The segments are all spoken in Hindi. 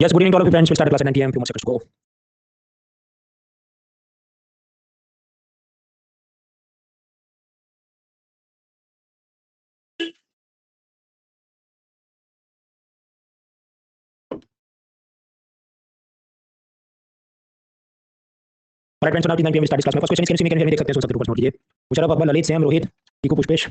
Yes, good evening to all of you friends. We'll start class at 9 p.m. Few more seconds to go. Alright friends, so now 9 p.m. we'll start this class. My first question is, can you see me? देख सकते हैं, सुन सकते हैं, ऊपर नोट कीजिए। मुशर्रफ, अकबर, ललित, सैम, रोहित, टीकू, पुष्पेश,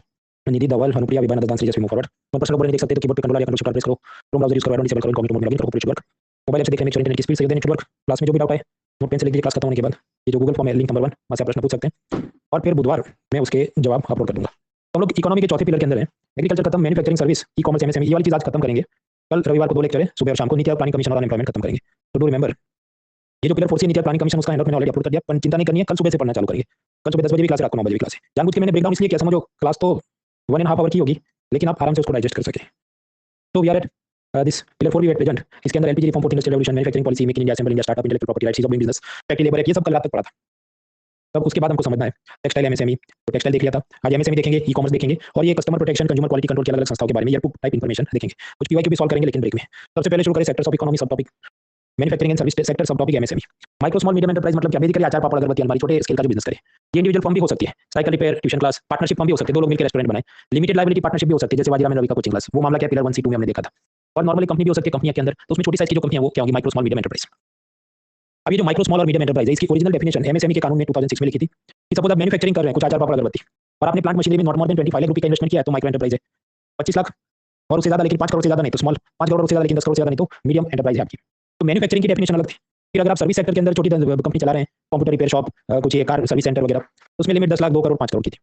निधि, धवल, हनुप्रिया, विभान, दान, Shri, move forward. One person ऊपर नहीं देख सकते तो कीबोर्ड पे कंट्रोल या कंट्रोल प्रेस करो। क्रोम ब्राउज़र यूज करो, डिसेबल करो, इनकॉग्निटो मोड में लॉगिन करो, पूरा वर्क। मोबाइल ऐप से देखने में इंटरनेट की स्पीड सही है, नेटवर्क। क्लास में जो भी डाउट है नोट पेन से लिख दीजिए क्लास खत्म होने के बाद। ये जो गूगल फॉर्म है लिंक नंबर 1, वहां से आप प्रश्न पूछ सकते हैं और फिर बुधवार मैं उसके जवाब अपलोड कर दूंगा। तो हम लोग इकोनॉमी के चौथे पिलर के अंदर है। एग्रीकल्चर खत्म, manufacturing service, e commerce, MSME, ये वाली चीज आज खत्म करेंगे। कल रविवार को 2 लेक्चर है, सुबह और शाम को। नीति आयोग प्लानिंग कमीशन और अनएम्प्लॉयमेंट खत्म करेंगे। तो डू रिमेंबर, ये जो पिलर 4 सी नीति आयोग प्लानिंग कमीशन उसका हैंडआउट मैंने ऑलरेडी अपलोड कर दिया, पर चिंता नहीं करनी है, कल सुबह से पढ़ना चालू करेंगे। कल सुबह 10 बजे भी क्लास है, रात को 9 बजे भी क्लास है। जानबूझ के मैंने ब्रेकडाउन इसलिए किया, समझो क्लास तो 1.5 आवर की होगी, लेकिन आप आराम से उसको डाइजेस्ट कर सके। तो we are at this pillar 4 we at present. इसके अंदर LPG reform, fourth industrial revolution, manufacturing policy, make in India, assemble India, startup, intellectual property rights, of doing business, factory labour act, ये सब कल रात तक पढ़ा था। तब उसके बाद हमको समझना है टेक्सटाइल एमएसएमई। तो टेक्सटाइल देख लिया था, आज एमएसएमई देखेंगे, ई कॉमर्स देखेंगे और ये customer protection, consumer quality control की अलग-अलग संस्थाओं के बारे में, ईयर 2 टाइप इन्फॉर्मेशन देखेंगे। कुछ पीवाईक्यू भी सॉल्व करेंगे लेकिन ब्रेक में। सबसे पहले शुरू करें सेक्टर्स ऑफ इकोनॉमी, सब topic manufacturing and service sector, सब topic MSME. Micro small medium enterprise मतलब क्या? बेसिकली अचार पापड़ अगरबत्ती अलमारी, छोटे स्केल का जो बिजनेस करे। ये इंडिविजुअल फर्म भी हो सकती है, cycle repair, tuition class, partnership firm भी हो सकती है, 2 लोग मिलकर रेस्टोरेंट बनाए। लिमिटेड लायबिलिटी पार्टनरशिप भी हो सकती है, जैसे वाजीराम एंड रवि का कोचिंग क्लास, वो मामला क्या पिलर 1 सी 2 में हमने देखा था। और नॉर्मली कंपनी भी हो सकती है, कंपनी के अंदर तो उसमें छोटी साइज की जो कंपनी है वो क्या होगी? Micro small medium enterprise. अब ये जो माइक्रो स्मॉल और मीडियम एंटरप्राइज है, इसकी ओरिजिनल डेफिनेशन एमएसएमई के कानून में 2006 में लिखी थी कि सपोज आप मैन्युफैक्चरिंग कर रहे हैं कुछ अचार पापड़ अगरबत्ती और आपने प्लांट मशीनरी में नॉट मोर देन 25 लाख रुपए का इन्वेस्टमेंट किया है, तो माइक्रो एंटरप्राइज है। 25 लाख और उससे ज्यादा लेकिन 5 करोड़ से ज्यादा नहीं तो स्मॉल, 5 करोड़ से ज्यादा लेकिन 10 करोड़ से ज्यादा नहीं तो मीडियम एंटरप्राइज है आपकी। तो मैन्युफैक्चरिंग की डेफिनेशन अलग थी। फिर अगर आप सर्विस सेक्टर के अंदर छोटी कंपनी चला रहे हैं, कंप्यूटर रिपेयर शॉप, कुछ ये कार सर्विस सेंटर वगैरह, तो उसमें लिमिट 10 लाख, 2 करोड़, 5 करोड़ की थी।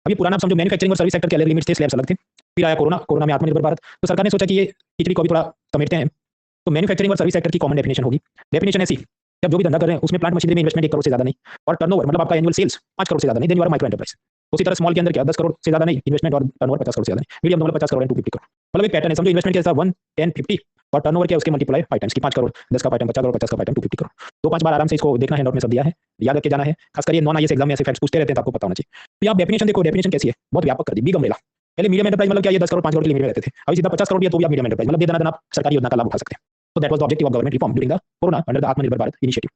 अब ये पुराना आप समझो मैन्युफैक्चरिंग और सर्विस सेक्टर के अलग लिमिट्स थे, स्लैब्स अलग थे। फिर आया कोरोना, कोरोना में आत्मनिर्भर भारत, तो सरकार ने सोचा कि ये खिचड़ी को भी थोड़ा समेटते हैं, तो मैन्युफैक्चरिंग और सर्विस सेक्टर की कॉमन डेफिनेशन होगी। डेफिनेशन ऐसी, जब जो भी धंधा कर रहे हैं उसमें प्लांट मशीनरी में इन्वेस्टमेंट 1 करोड़ से ज्यादा नहीं और टर्नओवर मतलब आपका एनुअल सेल्स 5 करोड़ से ज्यादा नहीं, then you are micro enterprise. उसी तरह स्मॉल के अंदर क्या 10 करोड़ से ज्यादा नहीं इन्वेस्टमेंट और टर्नओवर 50 करोड़ से ज्यादा नहीं, मीडियम मतलब 50 करोड़ एंड 250 करोड़। मतलब एक पैटर्न है, समझो इन्वेस्टमेंट कैसा 1 10 50 और टर्नओवर क्या उसके मल्टीप्लाई 5 टाइम्स की 5 करोड़, 10 का 5 टाइम 50 करोड़, 50 का 5 टाइम 250 करोड़। 2-5 बार आराम से इसको देखना है, नोट में सब दिया है, याद रख के जाना है। खास करके नॉन आईएएस एग्जाम में ऐसे फैक्ट्स पूछते रहते हैं तो आपको पता होना चाहिए। तो आप डेफिनेशन देखो, डेफिनेशन कैसी है, बहुत व्यापक कर दी, बिग अम्ब्रेला। पहले मीडियम एंटरप्राइज मतलब क्या, ये 10 करोड़ 5 करोड़ की लिमिट में रहते थे, अभी सीधा 50 करोड़ तो भी आप मीडियम एंटरप्राइज मतलब दे दना आप सरकारी योजना का लाभ उठा सकते हैं। तो that was the objective of government reform during the corona under the आत्मनिर्भर भारत इनिशिएटिव।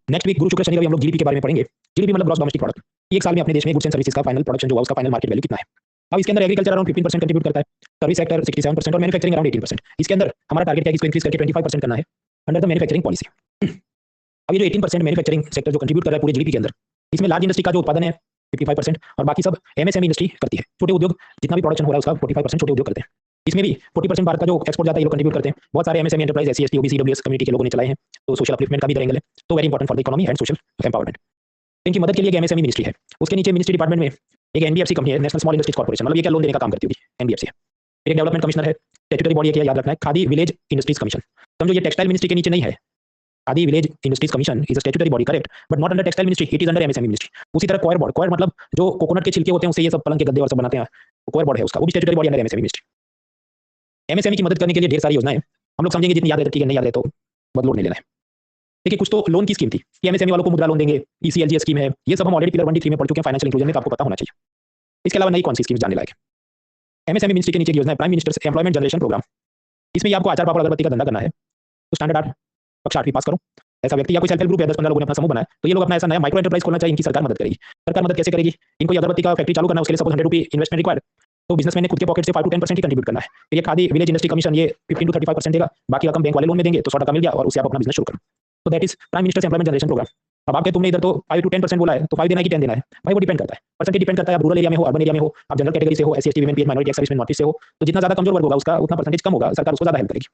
नेक्स्ट वीक गुरु शुक्र शनि रवि हम लोग जीडीपी के बारे में पढ़ेंगे। जीडीपी मतलब ग्रॉस डोमेस्टिक प्रोडक्ट। एक साल में अपने देश में गुड्स एंड सर्विसेज का फाइनल प्रोडक्शन जो हुआ उसका फाइनल मार्केट वैल्यू कितना है। अब इसके अंदर एग्रीकल्चर अराउंड 15% कंट्रीब्यूट करता है, सर्विस सेक्टर 67% और मैन्युफैक्चरिंग अराउंड 18%। इसके अंदर हमारा टारगेट है कि इसको इंक्रीज करके 25% करना है अंडर द मैन्युफैक्चरिंग पॉलिसी। अब ये जो 18% मैन्युफैक्चरिंग सेक्टर जो कंट्रीब्यूट कर रहा है पूरे जीडीपी के अंदर, इसमें लार्ज इंडस्ट्री का जो उत्पादन है 55% और बाकी सब एमएसएमई इंडस्ट्री करती है। छोटे उद्योग जितना भी प्रोडक्शन हो रहा है उसका 45% छोटे उद्योग करते हैं। इसमें भी 40% भारत का जो एक्सपोर्ट जाता है ये लोग कंट्रीब्यूट करते हैं। बहुत सारे MSME enterprise SC ST OBC WS community के लोगों ने चलाए हैं, तो सोशल अपलिफ्टमेंट का भी एंगल है, तो very important for the economy and social empowerment. इनकी मदद के लिए एमएसएमई मिनिस्ट्री है, उसके नीचे मिनिस्ट्री डिपार्टमेंट में एक एनबीएफसी कंपनी है, नेशनल स्मॉल इंडस्ट्रीज कॉर्पोरेशन, मतलब ये क्या लोन देने का काम करती होगी, एनबीएफसी है। फिर एक डेवलपमेंट कमिश्नर है, स्टैट्यूटरी बॉडी है, याद रखना है, खादी विलेज इंडस्ट्रीज कमीशन। समझो ये टेक्सटाइल मिनिस्ट्री के नीचे नहीं है, khadi village industries commission is a statutory body, correct, but not under textile ministry, it is under MSME ministry. उसी तरह कॉयर बोर्ड, कॉयर मतलब जो कोकोनट के छिलके होते हैं उससे ये सब पलंग के गद्दे और सब बनाते हैं, कॉयर बोर्ड है उसका, वो भी statutory body under MSME ministry. MSME की मदद करने के लिए ढेर सारी योजनाएं हम लोग समझेंगे, जितनी याद है ठीक है, नहीं याद है तो बहुत लोड नहीं लेना है। देखिए कुछ तो लोन की स्कीम थी कि एमएसएमई वालों को मुद्रा लोन देंगे, ईसीएलजी स्कीम है, ये सब हम ऑलरेडी पिलर 1D3 में पढ़ चुके हैं फाइनेंशियल इंक्लूजन में, तो आपको पता होना चाहिए। इसके अलावा नई कौन सी स्कीम्स जानने लायक है? एमएसएमई मिनिस्ट्री के नीचे की योजना है prime minister's employment generation programme. इसमें आपको आचार पापड़ अगरबत्ती का धंधा करना है तो स्टैंडर्ड 8 कक्षा 8वीं पास करो, ऐसा व्यक्ति या कोई सेल्फ हेल्प ग्रुप है 10-15 लोगों ने अपना समूह बनाया तो ये लोग अपना ऐसा नया माइक्रो एंटरप्राइज खोलना चाहिए, इनकी सरकार मदद करेगी। सरकार मदद कैसे करेगी? इनको अगरबत्ती का फैक्ट्री चालू करना है, उसके लिए सपोज 100 रुपये इन्वेस्टमेंट रिक्वायर्ड, तो बिजनेसमैन ने खुद के पॉकेट से 5 to 10% ही कंट्रीब्यूट करना है। फिर ये खादी विलेज इंडस्ट्री कमीशन ये 15 to 35% देगा, बाकी रकम बैंक वाले लोन में देंगे, तो 100 टका मिल गया और उससे आप अपना बिजनेस शुरू करो। तो that is prime minister's employment generation programme. अब आपके तुमने इधर तो 5 to 10% बोला है, तो 5 देना है कि 10 देना है भाई, वो डिपेंड करता है, परसेंटेज डिपेंड करता है। आप रूरल एरिया में हो, अर्बन एरिया में हो, आप जनरल कैटेगरी से हो, SC ST women pH minority ex serviceman north east से हो, तो जितना ज्यादा कमजोर वर्ग होगा उसका उतना परसेंटेज कम होगा, सरकार उसको ज्यादा हेल्प करेगी।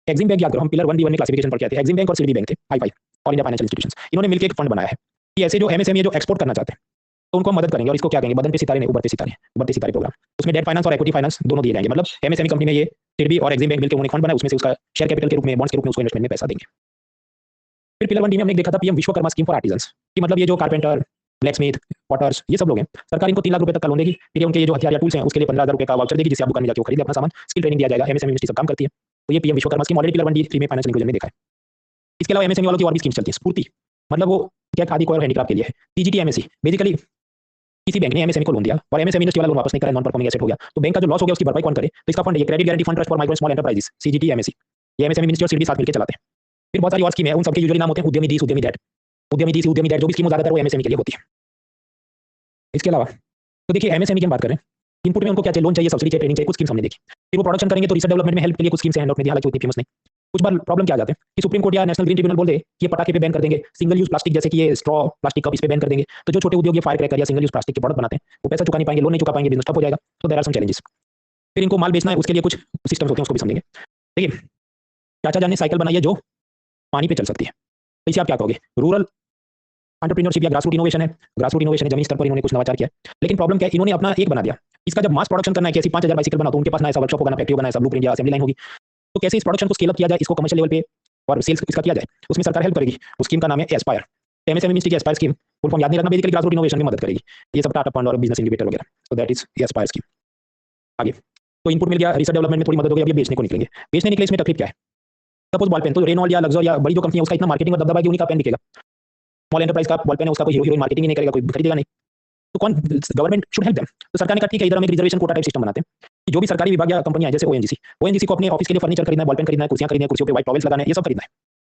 एक्सिम बैंक याद करो, हम पिलर 1D1 में क्लासिफिकेशन पढ़ के आए थे, एक्सिम बैंक और सिडबी बैंक थे, hi fi all India financial institutions, इन्होंने मिलकर एक फंड बनाया है कि ऐसे जो एमएसएमई जो एक्सपोर्ट करना चाहते हैं तो उनको मदद करेंगे, और इसको क्या कहेंगे, बदन पे सितारे नहीं उभरते सितारे, उभरते सितारे प्रोग्राम। उसमें डेट फाइनेंस और इक्विटी फाइनेंस दोनों दिए जाएंगे, मतलब एमएसएमई कंपनी में ये सिडबी और एक्सिम बैंक मिलकर उन्होंने फंड बनाया, उसमें से उसका शेयर कैपिटल के रूप में, बॉन्ड्स के रूप में उसको इन्वेस्टमेंट में पैसा देंगे। फिर पिलर 1D में हमने देखा था PM Vishwakarma scheme for artisans, कि मतलब ये जो कारपेंटर, ब्लैकस्मिथ, पॉटर्स ये सब लोग हैं, सरकार इनको 3 लाख रुपए तक का लोन देगी। फिर उनके ये जो हथियार या टूल्स हैं उसके लिए 15,000 रुपए का वाउचर देगी, जिससे आप दुकान में जाकर खरीद अपना सामान, स्किल ट्रेनिंग दिया जाएगा। एमएसएमई मिनिस्ट्री सब काम करती है, तो ये PM Vishwakarma scheme already pillar 1D3 में फाइनेंशियल इंक्लूजन में देखा है। इसके अलावा एमएसएमई वालों की और भी स्कीम्स चलती है, स्फूर्ति मतलब वो क्या खादी को और हैंडीक्राफ्ट के लिए है, टीजीटी एमएससी बेसिकली किसी बैंक ने एमएसएमई को लोन दिया और एमएसएमई इंडस्ट्री वाला लोन वापस नहीं करा, नॉन परफॉर्मिंग एसेट हो गया, तो बैंक का जो लॉस हो गया उसकी भरपाई कौन करे? तो इसका फंड है credit guarantee fund trust for micro small enterprises, CGT MSE. ये एमएसएमई मिनिस्ट्री और सीडीडी साथ मिलकर चलाते हैं। फिर बहुत सारी और स्कीम है, उन सबके यूजुअली नाम होते हैं उद्यमी डीस, उद्यमी डेट, उद्यमी डीस, उद्यमी डेट। जो भी स्कीम ज्यादातर वो एमएसएमई के लिए होती है। इसके अलावा तो देखिए एमएसएमई की हम बात करें, इनपुट में उनको क्या चाहिए? लोन चाहिए, सब्सिडी चाहिए, ट्रेनिंग चाहिए, कुछ स्कीम्स हमने देखी। फिर वो प्रोडक्शन करेंगे तो रिसर्च डेवलपमेंट में हेल्प के लिए कुछ स्कीम्स हैंड आउट में दी, हालांकि उतनी फेमस नहीं। कुछ बार प्रॉब्लम क्या आ जाते हैं कि सुप्रीम कोर्ट या नेशनल ग्रीन ट्रिब्यूनल बोल दे कि ये पटाखे पे बैन कर देंगे, सिंगल यूज प्लास्टिक जैसे कि ये स्ट्रॉ प्लास्टिक कप इस पे बैन कर देंगे, तो जो छोटे उद्योग ये फायर क्रैकर या सिंगल यूज प्लास्टिक के प्रोडक्ट बनाते हैं वो पैसा चुका नहीं पाएंगे, लोन नहीं चुका पाएंगे, बिजनेस ठप हो जाएगा। तो देयर आर सम चैलेंजेस। फिर इनको माल बेचना है, उसके लिए कुछ सिस्टम्स होते हैं, उसको भी समझेंगे। देखिए चाचा जान ने साइकिल बनाई है जो पानी पे चल सकती है, तो इसे आप क्या कहोगे? रूरल एंटरप्रेन्योरशिप या ग्रास रूट इनोवेशन है। ग्रास रूट इनोवेशन है, जमीन स्तर पर इन्होंने कुछ नवाचार किया। लेकिन प्रॉब्लम क्या है, इन्होंने अपना एक बना दिया। इसका जब मास प्रोडक्शन करना है कि ऐसी 5000 बाइसिकल बनाओ, तो उनके पास ना ऐसा वर्कशॉप होगा, ना फैक्ट्री होगा, ना ऐसा ब्लूप्रिंट या असेंबली लाइन होगी। तो कैसे इस प्रोडक्शन को स्केल अप किया जाए, इसको कमर्शियल लेवल पे और सेल्स इसका किया जाए, उसमें सरकार हेल्प करेगी। उस स्कीम का नाम है एस्पायर, एमएसएमई मिनिस्ट्री की एस्पायर स्कीम। फुल फॉर्म याद नहीं रखना, बेसिकली ग्रास रूट इनोवेशन में मदद करेगी। ये सब स्टार्टअप फंड और बिजनेस इंक्यूबेटर वगैरह, तो दैट इज एस्पायर स्कीम। आगे तो इनपुट मिल गया, रिसर्च डेवलपमेंट में थोड़ी मदद हो गई। अब ये बेचने को निकलेंगे। बेचने निकले इसमें तकलीफ क्या है? सपोज बॉल पेन, तो रेनॉल्ड या लक्सर या बड़ी जो कंपनी है उसका इतना मार्केटिंग और दबदबा है कि उन्हीं का पेन बिकेगा। स्मॉल एंटरप्राइज का बॉल पेन है, उसका कोई हीरो मार्केटिंग नहीं करेगा, कोई खरीदेगा नहीं। तो कौन? Government should help them. तो सरकार ने कहा ठीक है, इधर हम एक रिजर्वेशन कोटा टाइप सिस्टम बनाते हैं कि जो भी सरकारी विभाग या कंपनियां हैं, जैसे ओएनजीसी को अपने ऑफिस के लिए फर्नीचर खरीदना है, बॉल पेन खरीदना है, कुर्सियां खरीदना है, कुर्सियों पे व्हाइट टॉवेल्स लगाने हैं, ये सब खरीदना है।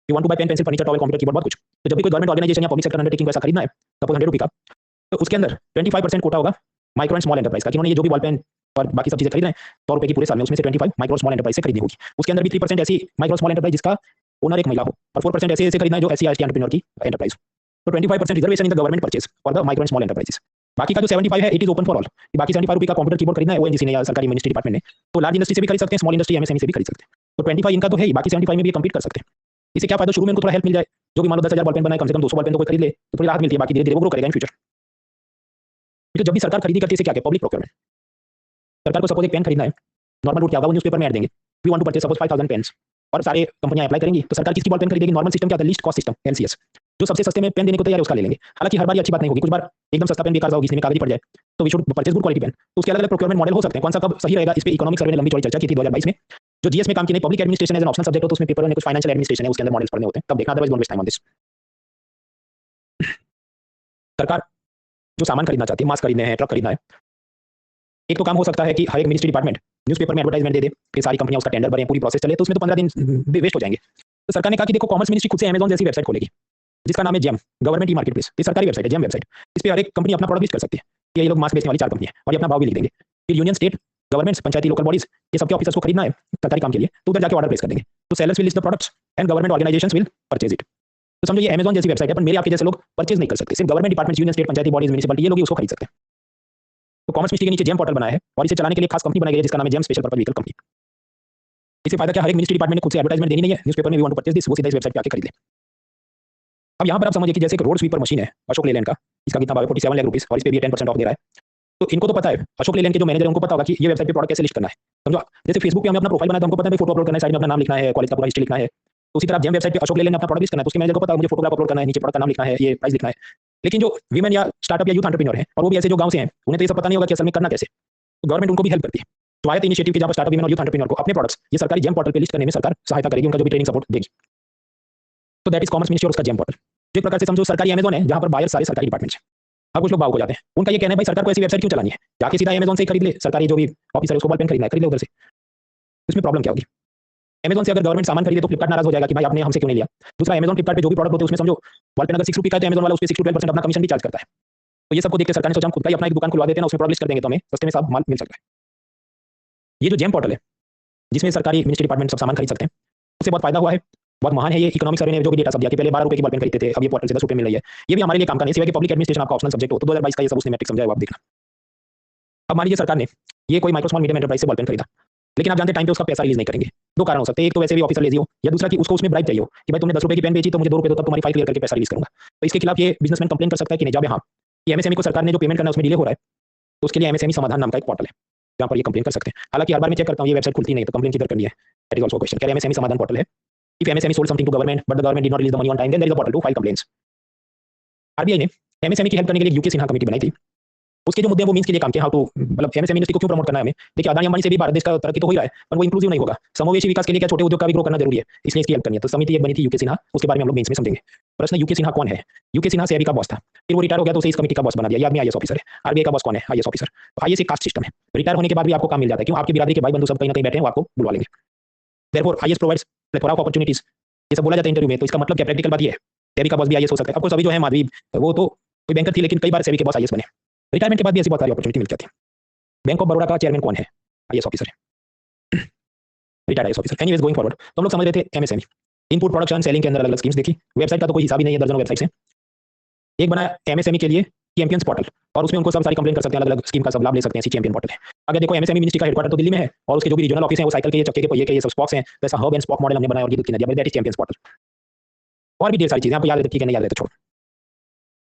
You want to buy pen, pencil, furniture, towel, computer, keyboard, बहुत कुछ। तो जब भी कोई गवर्नमेंट ऑर्गेनाइजेशन या पब्लिक सेक्टर अंडरटेकिंग पैसा खरीदना है, सपोज 100 रुपये का, तो उसके अंदर 25% कोटा होगा माइक्रो एंड स्मॉल एंटरप्राइज का, कि उन्होंने ये जो भी बॉल पेन और बाकी सब चीजें खरीद रहे हैं 100 रुपये की पूरे साल में, उसमें से 25 माइक्रो स्मॉल एंटरप्राइज से खरीदनी होगी। उसके अंदर भी 3% ऐसी माइक्रो स्मॉल एंटरप्राइज जिसका ओनर एक महिला हो, और 4% ऐसे खरीदना है जो एससी एसटी एंटरप्रेन्योर की एंटरप्राइज। तो 25% reservation in the government purchase for the micro and small enterprises. बाकी का जो 75 है it is open for all. बाकी 75 रुपये का कंप्यूटर कीबोर्ड खरीदना है ओएनजीसी ने या सरकारी मिनिस्ट्री डिपार्टमेंट ने, तो लार्ज इंडस्ट्री से भी खरीद सकते हैं, स्मॉल इंडस्ट्री एमएसएमई से भी खरीद सकते हैं। तो 25 इनका तो है ही, बाकी 75 में भी कम्पीट कर सकते हैं। इससे क्या फायदा? शुरू में इनको थोड़ा हेल्प मिल जाए। जो भी मान लो 10,000 बॉल पेन बनाए, कम से कम 200 बॉल पेन तो कोई खरीद ले, तो थोड़ी राहत मिलती है, बाकी धीरे धीरे वो ग्रो करेगा इन फ्यूचर। तो जब भी सरकार खरीदी करती है, क्या है? Public procurement. सरकार को सपोज एक पेन खरीदना है, नॉर्मल रूट क्या होगा? वो न्यूज़पेपर में ऐड देंगे, we want to purchase suppose 5000 pens, और सारे कंपनियां अप्लाई करेंगी, तो सरकार किसकी बॉल पेन खरीदेगी? नॉर्मल सिस्टम क्या होता है? Least cost system, LCS. जो सबसे सस्ते में पेन देने को तैयार है उसका ले लेंगे। हालांकि हर बार ये अच्छी बात नहीं होगी, कुछ बार एकदम सस्ता पेन बेकार जाओगी, इसमें कागज पड़ जाए, तो we should purchase good quality pen. तो उसके अलग अलग प्रोक्योरमेंट मॉडल हो सकते हैं, कौन सा कब सही रहेगा, इस पे इकोनॉमिक सर्वे ने लंबी चौड़ी चर्चा की थी 2022 में। जो जीएस में काम की नहीं, public administration as an optional subject हो, तो उसमें पेपर में कुछ फाइनेंशियल एडमिनिस्ट्रेशन है, उसके अंदर मॉडल्स पढ़ने होते हैं, तब देखना, otherwise don't waste time on this. सरकार जो सामान खरीदना चाहती है, मास्क खरीदने हैं, ट्रक खरीदना है, एक तो काम हो सकता है कि हर एक मिनिस्ट्री डिपार्टमेंट न्यूज़पेपर में एडवर्टाइजमेंट दे दे, फिर सारी कंपनियां उसका टेंडर भरें, पूरी प्रोसेस चले, तो उसमें तो 15 दिन वेस्ट हो जाएंगे। तो सरकार ने कहा कि देखो, कॉमर्स मिनिस्ट्री खुद से अमेज़न जैसी वेबसाइट खोलेगी, जिसका नाम है GeM, government e market place. ये सरकारी वेबसाइट है, जेम वेबसाइट। इस पे हर एक कंपनी अपना प्रोडक्ट लिस्ट कर सकती है कि ये लोग मास्क बेचने वाली 4 कंपनी है, और ये अपना भाव भी लिख देंगे। फिर यूनियन, स्टेट गवर्नमेंट्स, पंचायती, लोकल बॉडीज, ये सबके ऑफिसर्स को खरीदना है सरकारी काम के लिए, तो उधर जाके ऑर्डर प्लेस कर देंगे। तो sellers will list the products and government organisations will purchase it. तो समझो ये अमेज़न जैसी वेबसाइट है, पर मेरे आपके जैसे लोग परचेज नहीं कर सकते, सिर्फ गवर्नमेंट डिपार्टमेंट्स, यूनियन, स्टेट, पंचायती बॉडीज, म्युनिसिपलिटी, ये लोग ही उसको खरीद सकते हैं। तो कॉमर्स मिनिस्ट्री के नीचे जेम पोर्टल बनाया है, और इसे चलाने के लिए खास कंपनी बनाई गई है जिसका नाम है GeM special purpose vehicle company. इससे फायदा क्या? हर एक मिनिस्ट्री डिपार्टमेंट ने खुद से एडवर्टाइजमेंट देनी नहीं है, न्यूज़पेपर में we want to purchase this, वो सीधा इस वेबसाइट पे आके खरीद ले। अब यहाँ पर आप समझिए कि जैसे एक रोड स्वीपर मशीन है अशोक लेलैंड का, इसका कितना भाव है? 47 लाख रुपीस, और इस पे भी 10% ऑफ दे रहा है। तो इनको तो पता है, अशोक लेलैंड के जो मैनेजर है उनको पता होगा कि ये वेबसाइट पे प्रोडक्ट कैसे लिस्ट करना है। समझो, जैसे फेसबुक पे हमें अपना प्रोफाइल बनाना है, तो हमको पता है फोटो अपलोड करना है, साइड में अपना नाम लिखना है, कॉलेज का पूरा हिस्ट्री लिखना है। तो उसी तरह जेम वेबसाइट पे अशोक लेलैंड ने अपना प्रोडक्ट लिस्ट करना है, तो उसके मैनेजर को पता है मुझे फोटोग्राफ अपलोड करना है, नीचे प्रोडक्ट का नाम लिखना है, ये प्राइस लिखना है। लेकिन जो वीमेन या स्टार्टअप या यूथ एंटरप्रेन्योर है, और वो भी ऐसे जो गांव से हैं, उन्हें तो ये सब पता नहीं होगा कि असल में करना कैसे। तो गवर्नमेंट उनको भी हेल्प करती है। स्वायत्त इनिशिएटिव की जहां पर स्टार्टअप वीमेन और यूथ एंटरप्रेन्योर को अपने प्रोडक्ट्स ये सरकारी जेम पोर्टल पे लिस्ट करने में सरकार सहायता करेगी, उनका जो भी ट्रेनिंग सपोर्ट देगी। तो दैट इज कॉमर्स मिनिस्ट्री और उसका जेम पोर्टल। जो एक प्रकार से समझो सरकारी अमेज़न है, जहां पर बायर सारे सरकारी डिपार्टमेंट्स हैं। अब कुछ लोग भावुक हो जाते हैं, उनका ये कहना है भाई सरकार को ऐसी वेबसाइट क्यों चलानी है, जाके सीधा अमेज़न से ही खरीद ले, सरकारी जो भी ऑफिसर है उसको बॉल पेन खरीदना है, खरीद ले उधर से। इसमें प्रॉब्लम क्या होगी? अमेज़न से अगर गवर्नमेंट सामान खरीदे तो फ्लिपकार्ट नाराज हो जाएगा कि भाई आपने हमसे क्यों नहीं लिया। दूसरा, अमेज़न फ्लिपकार्ट पे जो भी प्रोडक्ट होते हैं उसमें समझो बॉल पेन अगर 6 रुपये का है, तो अमेज़न वाला उस पे 6 to 12% अपना कमीशन भी चार्ज करता है। तो ये सबको देख के सरकार ने सोचा हम खुद का ही अपना एक दुकान खुलवा देते हैं ना, उसमें प्रोडक्ट लिस्ट कर देंगे तो हमें सस्ते में सब माल मिल सकता है। ये जो जेम पोर्टल है, जिसमें सरकारी मिनिस्ट्री डिपार्टमेंट सब सामान खरीद सकते हैं, उससे बहुत फायदा हुआ है, बहुत महान है ये। इकोनॉमिक सर्वे ने जो भी डेटा सब दिया कि पहले 12 रुपये की बॉल पेन खरीदते थे, अब ये पोर्टल से 10 रुपये मिल रही है। ये भी हमारे लिए काम का नहीं, सिवाय कि पब्लिक एडमिनिस्ट्रेशन आपका ऑप्शनल सब्जेक्ट हो, तो 2022 का ये सब उसने मैट्रिक समझाया, आप देखना। अब मान लीजिए सरकार ने ये कोई माइक्रो स्मॉल मीडियम एंटरप्राइज से बॉल पेन खरीदा, लेकिन आप जानते हैं टाइम पे उसका पैसा रिलीज नहीं करेंगे। दो कारण हो सकते हैं, एक तो वैसे भी ऑफिसर लेजी हो, या दूसरा कि उसको उसमें ब्राइब चाहिए हो कि भाई तुमने 10 रुपये की पेन बेची तो मुझे 2 रुपये दो, तब तुम्हारी फाइल क्लियर करके पैसा रिलीज करूंगा। तो इसके खिलाफ ये बिजनेसमैन कंप्लेन कर सकता है कि नहीं, जब हाँ कि एमएसएमई को सरकार ने जो पेमेंट करना है उसमें डिले हो रहा है, तो उसके लिए एमएसएमई समाधान नाम का एक पोर्टल है जहां पर ये कंप्लेन कर सकते हैं। हालांकि हर बार मैं चेक करता हूं ये वेबसाइट खुलती नहीं है, तो कंप्लेन किधर करनी है, दैट इज आल्सो क्वेश्चन। क्या एमएसएमई समाधान पोर्टल है? इफ MSME sold something to government but the government did not release the money on time, then there is a portal to file complaints. RBI ने एमएसएमई की हेल्प करने के लिए यूके सिन्हा कमेटी बनाई थी, उसके जो मुद्दे हैं वो मीन्स के लिए काम किए, हाउ टू मतलब एमएसएमई इंडस्ट्री को क्यों प्रमोट करना है हमें। देखिए अदानी अंबानी से भी भारत देश का तरक्की तो हो ही रहा है, पर वो इंक्लूसिव नहीं होगा। समावेशी विकास के लिए क्या छोटे उद्योग का भी ग्रो करना जरूरी है, इसलिए इसकी हेल्प करनी है। तो समिति एक बनी थी यूके सिन्हा, उसके बारे में हम लोग मेंस में समझेंगे। प्रश्न, यूके सिन्हा कौन है? यूके सिन्हा सेबी का बॉस था, फिर वो रिटायर हो गया तो उसे इस कमेटी का बॉस बना दिया। ये आदमी आईएएस ऑफिसर है। आरबीआई का बॉस कौन है? IAS officer. तो आईएएस एक कास्ट सिस्टम है, रिटायर होने के बाद भी आपको काम मिल जाता है। क्यों? आपकी बिरादरी के भाई बंधु सब कहीं ना कहीं बैठे हैं, वो आपको बुलवा लेंगे। Therefore IAS provides plethora of opportunities, ये सब बोला जाता है इंटरव्यू में। तो इसका मतलब क्या? प्रैक्टिकल बात ये है, सेबी का बॉस भी आईएएस हो सकता है। आपको सभी जो है माधवी, वो तो कोई बैंकर थी लेकिन कई बार सेबी के बॉस आईएएस बने। रिटायरमेंट के बाद भी ऐसी बहुत सारी अपॉर्चुनिटी मिल जाती है। बैंक ऑफ बड़ौदा का चेयरमैन कौन है? आईएएस ऑफिसर है, retired IAS officer. Anyways going forward, तो हम लोग समझ रहे थे एमएसएमई, इनपुट प्रोडक्शन सेलिंग के अंदर अलग अलग स्कीम्स देखी। वेबसाइट का तो कोई हिसाब ही नहीं है, दर्जनों वेबसाइट्स हैं। एक बना एमएसएमई के लिए चैंपियंस पोर्टल, और उसमें उनको सब सारी कंप्लेंट कर सकते हैं, अलग अलग स्कीम का सब लाभ ले सकते हैं। चैंपियन पोर्टल है। अगर देखो एमएसएमई मिनिस्ट्री का हेडक्वार्टर तो दिल्ली में है, और उसके जो भी रीजनल ऑफिस हैं वो साइकिल के, चक्के के, पहिए के, ये सब स्पॉक्स हैं। तो ऐसा हब एंड स्पॉक मॉडल हमने बनाया और ये दूध की नदियां, दैट इज चैंपियंस पोर्टल। और भी ढेर सारी चीजें आपको याद रहती है, ठीक है, नहीं याद रहता छोड़।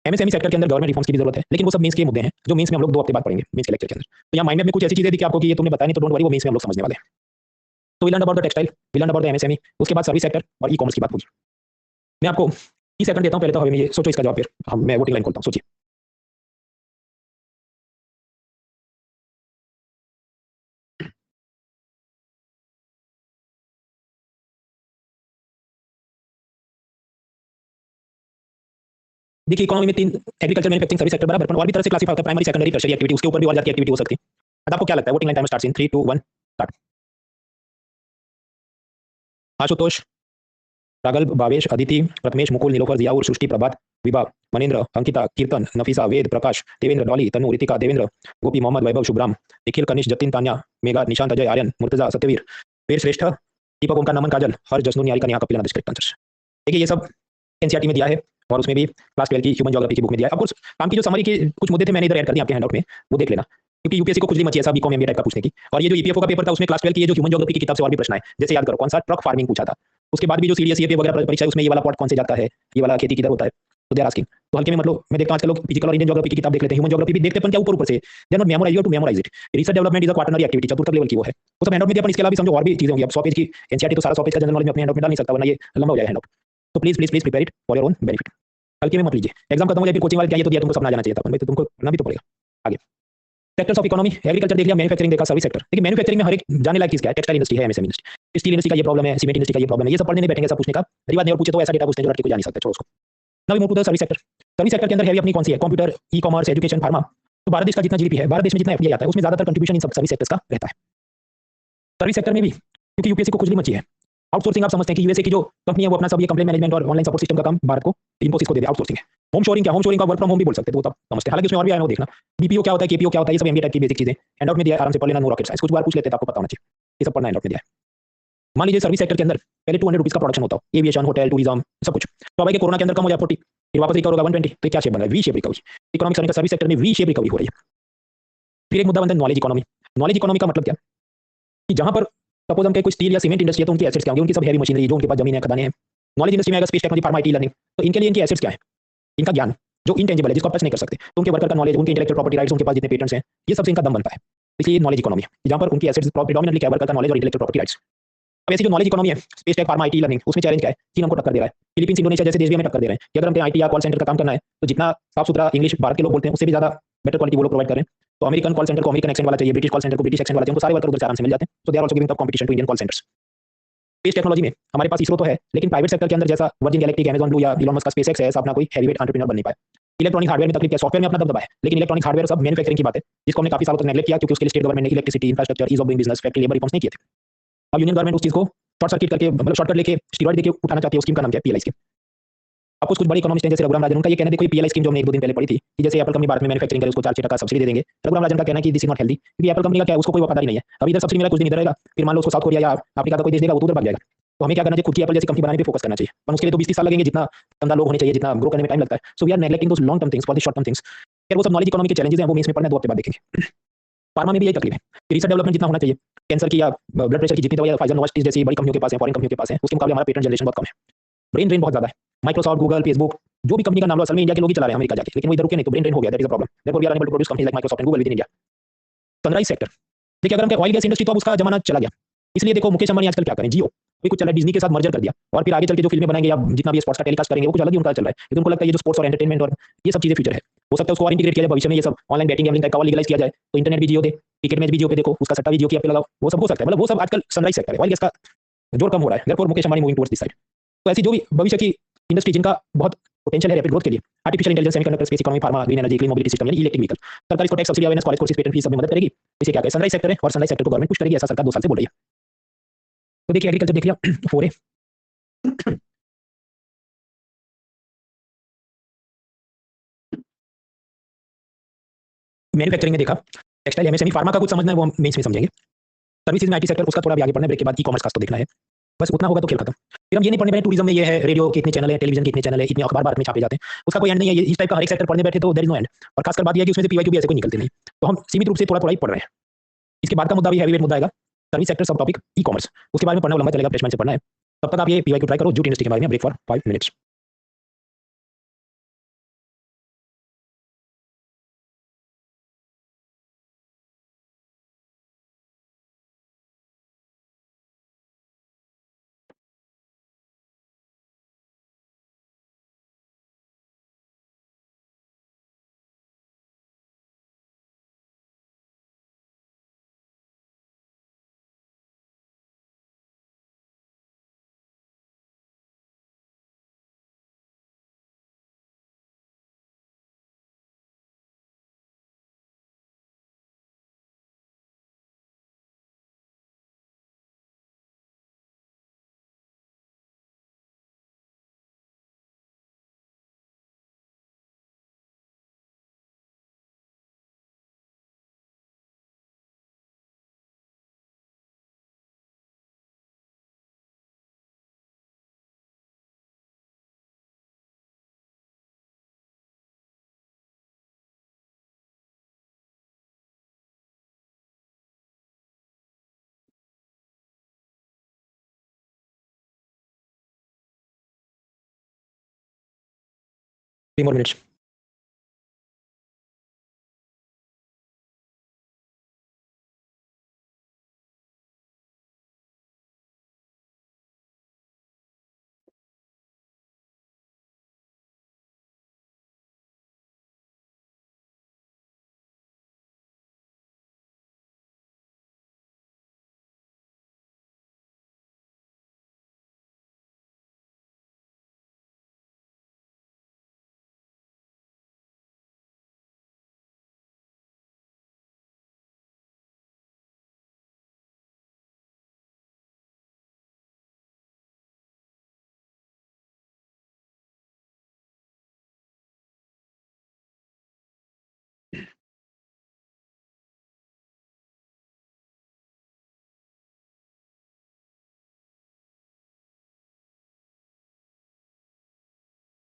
एमएसएमई सेक्टर के अंदर गवर्नमेंट रिफॉर्म्स की भी जरूरत है, लेकिन वो सब मीन्स के मुद्दे हैं जो मीन्स में हम लोग 2 हफ्ते बाद पढ़ेंगे मीन्स के लेक्चर के अंदर। तो यहाँ माइंड मैप में कुछ ऐसी चीजें थी कि आपको कि ये तुमने बताया नहीं तो डोंट वरी, वो मीन्स में हम लोग समझने वाले हैं। तो we learn about the textile, we learn about the MSME, उसके बाद सर्विस सेक्टर और ई कॉमर्स की बात होगी। मैं आपको 30 सेकंड देता हूँ पहले, तो हमें ये सोचो इसका जवाब, फिर मैं वोटिंग लाइन खोलता हूँ। सोचिए। देखिए इकोनॉमी में 3, एग्रीकल्चर, मैन्युफैक्चरिंग, सर्विस सेक्टर बराबर, और भी तरह से क्लासिफाई होता है, प्राइमरी सेकेंडरी टर्शियरी एक्टिविटी, उसके ऊपर भी और ज्यादा एक्टिविटी हो सकती है। अब आपको क्या लगता है? Voting line time starts in 3 2 1 start. Ashutosh, Ragalbh, Bhavesh, Aditi, Prathamesh, Mukul, Nilofar, Ziaur, Srishti, Prabhat, Vibha, Manendra, Ankita, Kirtan, Nafisa, वेद, प्रकाश, देवेंद्र, डॉली, तनु, रितिका, देवेंद्र, गोपी, मोहम्मद, वैभव, शुभराम, निखिल, कनिश, जतिन, तान्या, मेघा, निशांत, अजय, आर्यन, मुर्तजा, सत्यवीर, वीर श्रेष्ठ, दीपक, ओमकार, नमन, काजल, हर, जसनू, निहारिका, नेहा, कपिल, करेक्ट आंसर्स। देखिए ये सब एनसीईआरटी में दिया है, और उसमें भी क्लास 12 की ह्यूमन ज्योग्राफी की बुक में दिया है। ऑफकोर्स काम की जो समरी के कुछ मुद्दे थे मैंने इधर ऐड कर दिए आपके हैंडआउट में, वो देख लेना, क्योंकि यूपीएससी को खुजली मची है सब बीकॉम एमबीए टाइप का पूछने की। और ये जो ईपीएफओ का पेपर था उसमें क्लास 12 की ये जो ह्यूमन ज्योग्राफी की किताब से और भी प्रश्न आए, जैसे याद करो कौन सा ट्रक फार्मिंग पूछा था। उसके बाद भी जो सीडीएस सीएपी वगैरह परीक्षा है उसमें ये वाला पॉट कौन से जाता है, ये वाला खेती किधर होता है, तो दे आर आस्किंग। तो हल्के में मतलब मैं देखता हूं आजकल लोग फिजिकल और इंडियन ज्योग्राफी की किताब देख लेते हैं, ह्यूमन ज्योग्राफी भी देखते हैं, पर क्या ऊपर ऊपर से, they are not memorise, you have to memorise it. Research development is a quaternary activity, चतुर्थ लेवल की वो है, वो सब हैंडआउट में दिया। अपन इसके अलावा भी समझो और भी चीजें होंगी। अब 100 पेज की एनसीईआरटी तो सारा 100 पेज का जनरल नॉलेज में अपने हैंडआउट में डाल नहीं सकता, वरना ये लंबा हो जाएगा हैंडआउट। तो please please please prepare it for your own benefit. हल्के में मत लीजिए, एग्जाम खत्म हो जाए फिर कोचिंग वाले क्या ये तो दिया, तुमको सपना जाना चाहिए था, भाई तो तुमको करना भी तो पड़ेगा। आगे सेक्टर्स ऑफ इकोनॉमी, एग्रीकल्चर देख लिया, मैन्युफैक्चरिंग देखा, सर्विस सेक्टर। देखिए मैन्युफैक्चरिंग में हर एक जाने लायक चीज क्या है? टेक्सटाइल इंडस्ट्री है, एमएसएमई इंडस्ट्री, स्टील इंडस्ट्री का ये प्रॉब्लम है, सीमेंट इंडस्ट्री का ये प्रॉब्लम है। ये सब पढ़ने नहीं बैठेंगे, सब पूछने का रिवाज नहीं, और पूछे तो ऐसा डेटा पूछते हैं जो लड़के को जा नहीं सकते, छोड़ो उसको। Now we move to the service sector. Service sector के अंदर हैवी अपनी कौन सी है? Computer, e commerce, education, pharma. तो भारत देश का जितना जीडीपी है, भारत देश में जितना एफडीआई आता है, उसमें ज्यादातर कंट्रीब्यूशन इन सब सर्विस सेक्टर्स का रहता है। सर्विस सेक्टर में भी क्योंकि यूपीएससी को खुजली मची है, आउटसोर्सिंग आप समझते हैं कि यूएसए की जो कंपनी है वो अपना सब ये कंप्लेंट मैनेजमेंट और ऑनलाइन सपोर्ट सिस्टम का काम भारत को, इन्फोसिस को दे दे, आउटसोर्सिंग है। होम शोरिंग क्या? होम शोरिंग का वर्क फ्रॉम होम भी बोल सकते हैं, तो वो तब समझते हैं। हालांकि उसमें और भी आया वो देखना, बीपीओ क्या होता है, केपीओ क्या होता है, ये सब एमबीए टाइप की बेसिक चीजें हैंडआउट में दिया है, आराम से पढ़ लेना, नो रॉकेट साइंस। कुछ बार पूछ लेते हैं तो आपको पता होना चाहिए, ये सब पढ़ना हैंडआउट में दिया है। मान लीजिए सर्विस सेक्टर के अंदर पहले 200 रुपीज का प्रोडक्शन होता हो, एविएशन, होटल, टूरिज्म, सब कुछ। तो भाई के कोरोना के अंदर कम हो जाए 40, फिर वापस रिकवर होगा 120, तो क्या शेप बन रहा है? V shape recovery. Economic service sector में वी शेप रिकवरी हो रही है। फिर एक मुद्दा बनता है नॉलेज इकोनॉमी। नॉलेज इकोनॉमी का मतलब क्या? कि जहां पर सपोज हम कोई स्टील या सीमेंट इंडस्ट्री है तो उनकी एसेट्स क्या होंगे? उनकी सब हैवी मशीनरी, जो उनके पास जमीन है, खदानें हैं। नॉलेज इंडस्ट्री में अगर space technology, pharma, IT, learning, तो इनके लिए इनकी एसेट्स क्या है? इनका ज्ञान जो इंटेंजिबल है, जिसको आप टच नहीं कर सकते। तो उनके वर्कर का नॉलेज, उनके इंटेलेक्चुअल प्रॉपर्टी राइट्स, उनके पास जितने पेटेंट्स हैं, ये सबसे इनका दम बनता है। इसलिए नॉलेज इकोनॉमी है, जहां पर उनकी एसेट्स प्रेडोमिनेटली क्या? वर्कर का नॉलेज और इंटेलेक्चुअल प्रॉपर्टी राइट्स। अब ऐसी जो नॉलेज इकोनॉमी है, space tech, pharma, IT, learning, उसमें चैलेंज क्या है? चीन हमको टक्कर दे रहा है, फिलीपींस, इंडोनेशिया जैसे देश भी हमें टक्कर दे रहे हैं कि अगर हमें आईटी या कॉल सेंटर का काम करना है तो जितना साफ सुथरा इंग्लिश भारत के लोग बोलते हैं उससे भी ज्यादा बेटर क्वालिटी वो लोग प्रोवाइड कर रहे हैं। तो अमेरिकन कॉल सेंटर को अमेरिकन एक्सेंट वाला चाहिए, ब्रिटिश कॉल सेंटर को ब्रिटिश एक्सेंट वाला चाहिए, उनको सारे वर्कर उधर से आराम से मिल जाते हैं। So they are also giving tough competition to Indian call centres. Space technology में हमारे पास इसरो तो है, लेकिन प्राइवेट सेक्टर के अंदर जैसा वर्जिन गैलेक्टिक, अमेज़न ब्लू या इलॉन मस्क का स्पेसएक्स है, ऐसा अपना कोई हैवीवेट एंटरप्रेन्योर बन नहीं पाया। इलेक्ट्रॉनिक हार्डवेयर में तकलीफ क्या? सॉफ्टवेयर में अपना दबदबा है, लेकिन इलेक्ट्रॉनिक हार्डवेयर सब मैन्युफैक्चरिंग की बात है, जिसको हमने काफी सालों तक नेगलेक्ट किया क्योंकि उसके लिए स्टेट गवर्नमेंट ने electricity, infrastructure, ease of doing business, factory labour reforms नहीं किए थे। अब यूनियन गवर्नमेंट उस चीज को शॉर्ट सर्किट करके, मतलब शॉर्टकट लेके, स्टीरॉइड देके उठाना चाहती है। उस स्कीम का नाम क्या है? PLI scheme. आपको कुछ बड़े इकोनॉमिस्ट हैं जैसे रघुराम राजन, उनका ये कहना है, देखो ये पीएलआई स्कीम जो हमने 1-2 दिन पहले पढ़ी थी कि जैसे एप्पल कंपनी भारत में मैन्युफैक्चरिंग करे उसको 4-6% सब्सिडी दे देंगे। रघुराम राजन का कहना है कि दिस इज नॉट हेल्दी, क्योंकि एप्पल कंपनी का क्या है, उसको कोई वफादारी नहीं है। अभी इधर सब्सिडी मिला, कुछ दिन इधर रहेगा, फिर मान लो उसको साउथ कोरिया या अफ्रीका का कोई देश देगा, वो तो उधर भाग जाएगा। तो हमें क्या करना चाहिए? खुद की एप्पल जैसी कंपनी बनाने पे फोकस करना चाहिए, पर उसके लिए तो 20-30 साल लगेंगे, जितना धंधा लोग होने चाहिए, जितना ग्रो करने में टाइम लगता है। So we are neglecting those long term things for the short term things. फिर वो सब नॉलेज इकोनॉमी के चैलेंजेस हैं, वो इसमें पढ़ना 2 हफ्ते बाद देखेंगे। फार्मा में भी यही तकलीफ है, रिसर्च डेवलपमेंट जितना होना चाहिए, कैंसर की या ब्लड प्रेशर की जितनी दवाई फाइजर, नोवास्टिस जैसी बड़ी कंपनियों के पास है, फॉरेन कंपनियों के पास है, उसके मुकाबले हमारा पेटेंट जनरेशन बहुत कम है। ब्रेन ड्रेन बहुत ज्यादा है। माइक्रोसॉफ्ट, गूगल, फेसबुक, जो भी कंपनी का नाम लो, असल में इंडिया के लोग ही चला रहे हैं, अमेरिका जाके, लेकिन वो इधर रुके नहीं, तो ब्रेन ड्रेन हो गया। That is a problem. Therefore we are unable to produce companies like Microsoft and Google within India. Sunrise sector देखिए, अगर हम ऑयल गैस इंडस्ट्री, तो अब उसका जमाना चला गया। इसलिए देखो मुकेश अंबानी आजकल क्या करें, जियो भी कुछ चल रहा है, डिज्नी के साथ मर्जर कर दिया, और फिर आगे चल के जो फिल्में बनाएंगे या जितना भी स्पोर्ट्स का टेलीकास्ट करेंगे वो कुछ अलग ही उनका चल रहा है, क्योंकि उनको लगता है ये जो स्पोर्ट्स और एंटरटेनमेंट और ये सब चीजें फ्यूचर है। हो सकता है उसको और इंटीग्रेट किया जाए भविष्य में, ये सब ऑनलाइन बैटिंग गैम्बलिंग टाइप का और लीगलाइज किया जाए, तो इंटरनेट भी जियो दे, क्रिकेट मैच भी जियो पे देखो, उसका सट्टा भी जियो की ऐप पे लगाओ, वो सब हो सकता है। मतलब वो सब आजकल सनराइज सेक्टर है, ऑयल गैस का जोर कम हो रहा है, therefore Mukesh Ambani moving towards this side. तो ऐसी जो भी भविष्य की इंडस्ट्री जिनका बहुत पोटेंशियल है रैपिड ग्रोथ के लिए, artificial intelligence, semiconductor, space economy, pharma, green energy, clean mobility system यानी इलेक्ट्रिक व्हीकल, सरकार इसको tax subsidy, awareness, college courses, patent fees सब में मदद करेगी। इसे क्या कहते हैं, सनराइज सेक्टर है और सनराइज सेक्टर को गवर्नमेंट पुश करेगी, ऐसा सरकार 2 साल से बोल रही है। तो देखिए एग्रीकल्चर देख लिया 4A, मैन्युफैक्चरिंग में देखा, टेक्सटाइल, एमएसएमई, फार्मा का कुछ समझना है वो हम मेंस में समझेंगे। सर्विसेज में आईटी सेक्टर, उसका थोड़ा भी आगे पढ़ना है, ब्रेक के बाद ई कॉमर्स का तो देखना है, बस उतना होगा तो खेल खत्म। फिर हम ये नहीं पढ़ने बैठे टूरिज्म में ये है, रेडियो के इतने चैनल है, टेलीविजन के इतने चैनल है, इतने अखबार भारत में छापे जाते हैं, उसका कोई एंड नहीं है। इस टाइप का हर एक सेक्टर पढ़ने बैठे तो देयर इज नो एंड। और खासकर बात यह है कि उसमें से पीवाईक्यू भी ऐसे कोई निकलते नहीं, तो हम सीमित रूप से थोड़ा थोड़ा ही पढ़ रहे हैं। इसके बाद का मुद्दा भी हैवीवेट मुद्दा आएगा, सर्विस सेक्टर सब टॉपिक ई कॉमर्स, उसके बारे में पढ़ना लंबा चलेगा, प्लेसमेंट से पढ़ना है। तब तक आप ये पीवाईक्यू ट्राई करो, जूट इंडस्ट्री के बारे में। Break for 5 minutes. Three more minutes.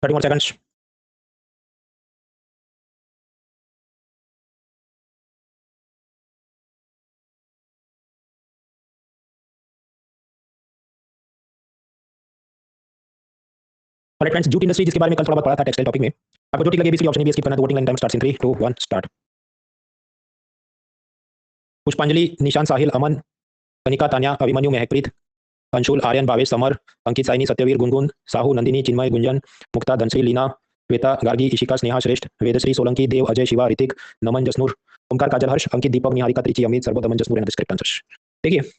Thirty more seconds. Alright friends, jute industry जिसके बारे में कल थोड़ा बहुत पढ़ा था टेक्सटाइल टॉपिक में, आपको जो ठीक लगे इसकी ऑप्शन भी स्किप करना। तो voting line time starts in 3 2 1 start. Pushpanjali, Nishan, Sahil, Aman, Kanika, Tanya, Abhimanyu, Mehakpreet, Anshul, Aryan, Bhavesh, Samar, Ankit, Saini, Satyaveer, Gungun, Sahu, Nandini, Chinmay, Gunjan, Mukta, Dhanashree, Leena, Shweta, Gargi, Ishika, Sneha, Shresth, Vedashree, Solanki, Dev, Ajay, Shiva, Hrithik, Naman, Jasnoor, Omkar, Kajal, Harsh, Ankit, Deepak, Niharika, Trichy, Amit, Sarvod, Aman, Jasnoor and the correct answers. देखिए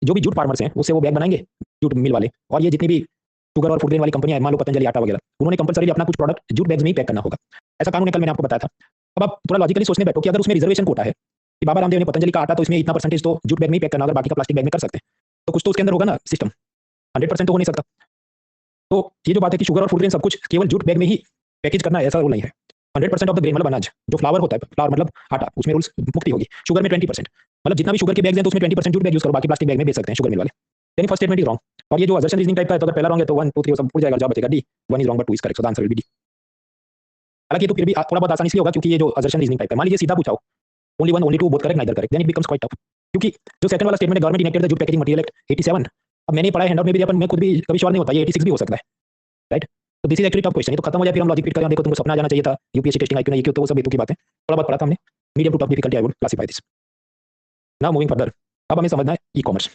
जो भी जूट फार्मर्स हैं उससे वो बैग बनाएंगे, जूट मिल वाले, और ये जितनी भी शुगर और फूड ग्रेन वाली कंपनियां, मान लो पतंजलि आटा वगैरह, उन्होंने कंपलसरी अपना कुछ प्रोडक्ट जूट बैग्स में ही पैक करना होगा। ऐसा कानून है, कल मैंने आपको बताया था। अब आप थोड़ा लॉजिकली सोचने बैठो कि अगर उसमें रिजर्वेशन कोटा है कि बाबा रामदेव ने पतंजलि का आटा तो इसमें इतना परसेंटेज तो जूट बैग में ही पैक करना, अगर बाकी का प्लास्टिक बैग में कर सकते हैं तो कुछ तो उसके अंदर होगा ना सिस्टम। 100% तो हो नहीं सकता। तो ये जो बात है कि शुगर और फूड ग्रेन सब कुछ केवल जूट बैग में ही पैकेज करना है, ऐसा रूल नहीं है। 100% ऑफ द ग्रेन मतलब अनाज जो फ्लावर होता है, फ्लावर मतलब आटा, उसमें रूल्स मुक्ति होगी। शुगर में 20%, मतलब जितना भी शुगर के बैग्स हैं तो उसमें 20% जूट बैग यूज करो, बाकी प्लास्टिक बैग में बेच सकते हैं शुगर मिल वाले। यानी फर्स्ट स्टेटमेंट इज रॉन्ग। और ये जो असर्शन रीजनिंग टाइप का है, तो अगर पहला रॉन्ग है तो 1 2 3 सब पूछ जाएगा, जवाब बचेगा D. 1 is wrong but 2 is correct, so the answer will be D. हालांकि तो फिर भी थोड़ा बहुत आसानी से होगा क्योंकि ये जो असर्शन रीजनिंग टाइप है, मान लीजिए सीधा पूछाओ only 1 only 2 both correct neither correct, then it becomes quite tough. क्योंकि जो सेकंड वाला स्टेटमेंट है government enacted the jute packaging material act 87, अब मैंने पढ़ा है हैंडआउट में भी, अपन मैं खुद भी कभी श्योर नहीं होता, ये 86 भी हो सकता है, राइट। तो this is actually tough question. ये तो खत्म हो जाए फिर हम लॉजिक फिट करें, देखो तुमको सपना आ जाना चाहिए था यूपीएससी टेस्टिंग आईक्यू नहीं, क्यों तो वो सब बेतुकी बातें, थोड़ा बहुत पढ़ा था हमने। Medium to tough difficulty I would classify this. Now moving further, अब हमें समझना है ई कॉमर्स।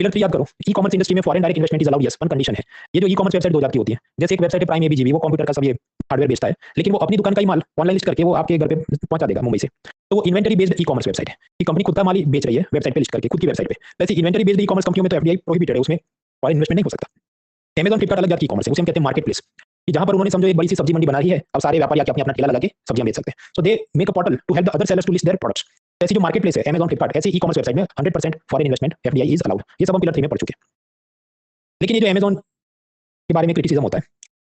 पिलर 3 याद करो, ई कॉमर्स इंडस्ट्री में foreign direct investment is allowed, yes, on condition है। ये जो ई कॉमर्स वेबसाइट 2 जाती होती है, जैसे एक वेबसाइट है प्राइम एबीजीबी, वो कंप्यूटर का सब ये हार्डवेयर बेचता है, लेकिन वो अपनी दुकान का ही माल ऑनलाइन लिस्ट करके वो आपके घर पे पहुंचा देगा मुंबई से। तो वो इन्वेंटरी बेस्ड ई कॉमर्स वेबसाइट है कि कंपनी खुद का माल ही बेच रही है वेबसाइट पे लिस्ट करके, खुद की वेबसाइट पे। वैसे इन्वेंटरी बेस्ड ई कॉमर्स कंपनियों में तो एफडीआई प्रोहिबिटेड है, उसमें और इन्वेस्टमेंट नहीं हो सकता। अमेजन फ्लिपकार्ट अलग जात की कॉमर्स है, उसे हम कहते हैं मार्केट प्लेस, कि जहां पर उन्होंने समझो एक बड़ी सी सब्जी मंडी बना दी है, अब सारे व्यापारी आके अपना ठेला लगा के सब्जियां बेच सकते हैं। So they make a portal to help the other sellers to list their products. ऐसी जो मार्केट प्लेस है अमेजन फ्लिपकार्ट, ऐसी ई कॉमर्स वेबसाइट में 100% foreign investment FDI is allowed. ये सब हम पिलर 3 में पढ़ चुके हैं। लेकिन ये जो अमेजन के बारे में क्रिटिसिज्म होता है,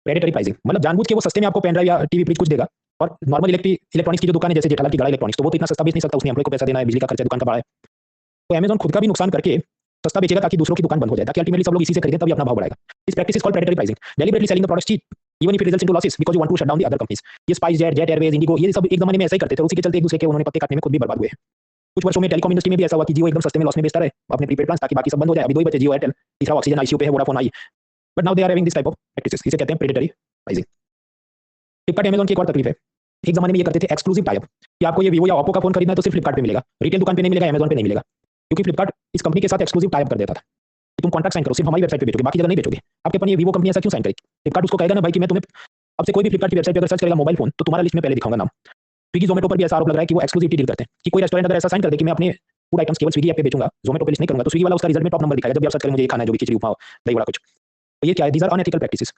प्रेडेटरी प्राइसिंग, मतलब जानबूझ के वो सस्ते में आपको पेन ड्राइव या टीवी फ्रिज कुछ देगा, और नॉर्मल इलेक्ट्रॉनिक्स की जो दुकान है जैसे जेठालाल की गड़ा इलेक्ट्रॉनिक्स, तो वो तो इतना सस्ता बेच नहीं सकता, उसने एम्प्लॉय को पैसा देना है, बिजली का खर्चा, दुकान का भाड़ा है। तो अमेजन खुद का भी नुकसान करके सस्ता बेचेगा ताकि दूसरों की दुकान बंद हो जाए, ताकि अल्टीमेटली सब लोग इसी से खरीदें, तभी अपना भाव बढ़ाएगा। This practice is called predatory pricing, deliberately selling the products cheap even if it results into losses because you want to shut down the other companies. ये स्पाइस जेट एयरवेज, इंडिगो, ये सब एक जमाने में ऐसा ही करते थे, उसी के चलते एक दूसरे के उन्होंने पत्ते काटने में खुद भी बर्बाद हुए। कुछ वर्षों में टेलीकॉम इंडस्ट्री में भी ऐसा हुआ कि जियो एकदम सस्ते में लॉस में बेचता रहे अपने प्रीपेड प्लान, ताकि बाकी सब बंद हो जाए। अभी दो ही बचे, जियो एयरटेल, तीसरा ऑक्सीजन आईसीयू पे है, वोडाफोन आई, but now they are having this type of practices, इसे कहते हैं प्रेडेटरी प्राइसिंग। फ्लिपकार्ट अमेजन की एक और तकलीफ है, एक जमाने में ये करते थे एक्सक्लूसिव टाइप, कि आपको ये वीवो या ओप्पो का फोन खरीदना है तो सिर्फ फ्लिपकार्ट पे मिलेगा, रिटेल दुकान पे नहीं मिलेगा, अमेजन पे नहीं मिलेगा, क्योंकि फ्लिपकार्ट इस कंपनी के साथ एक्सक्लूसिव टाइप कर देता था कि तुम कॉन्ट्रैक्ट साइन करो, सिर्फ हमारी वेबसाइट पे बेचोगे, बाकी जगह नहीं बेचोगे। आपके अपन ये वीवो कंपनी ऐसा क्यों साइन करेगी? फ्लिपकार्ट उसको कहेगा ना भाई कि मैं तुम्हें अब से कोई भी फ्लिपकार्ट की वेबसाइट पे अगर सर्च करेगा मोबाइल फोन, तो तुम्हारा लिस्ट में पहले दिखाऊंगा नाम। स्विगी जोमेटो पर भी ऐसा आरोप लग रहा है कि वो एक्सक्लूसिविटी डील करते हैं, कि कोई रेस्टोरेंट अगर ऐसा साइन कर दे कि मैं अपने फूड आइटम्स केवल स्विगी ऐप पे बेचूंगा, जोमेटो पे लिस्ट नहीं करूंगा, तो स्विगी वाला उसका रिजल्ट में टॉप नंबर दिखाएगा जब भी आप सर्च करेंगे मुझे ये खाना है, जो भी खिचड़ी उपमा हो, दही बड़ा कुछ। तो ये क्या है? These are unethical practices.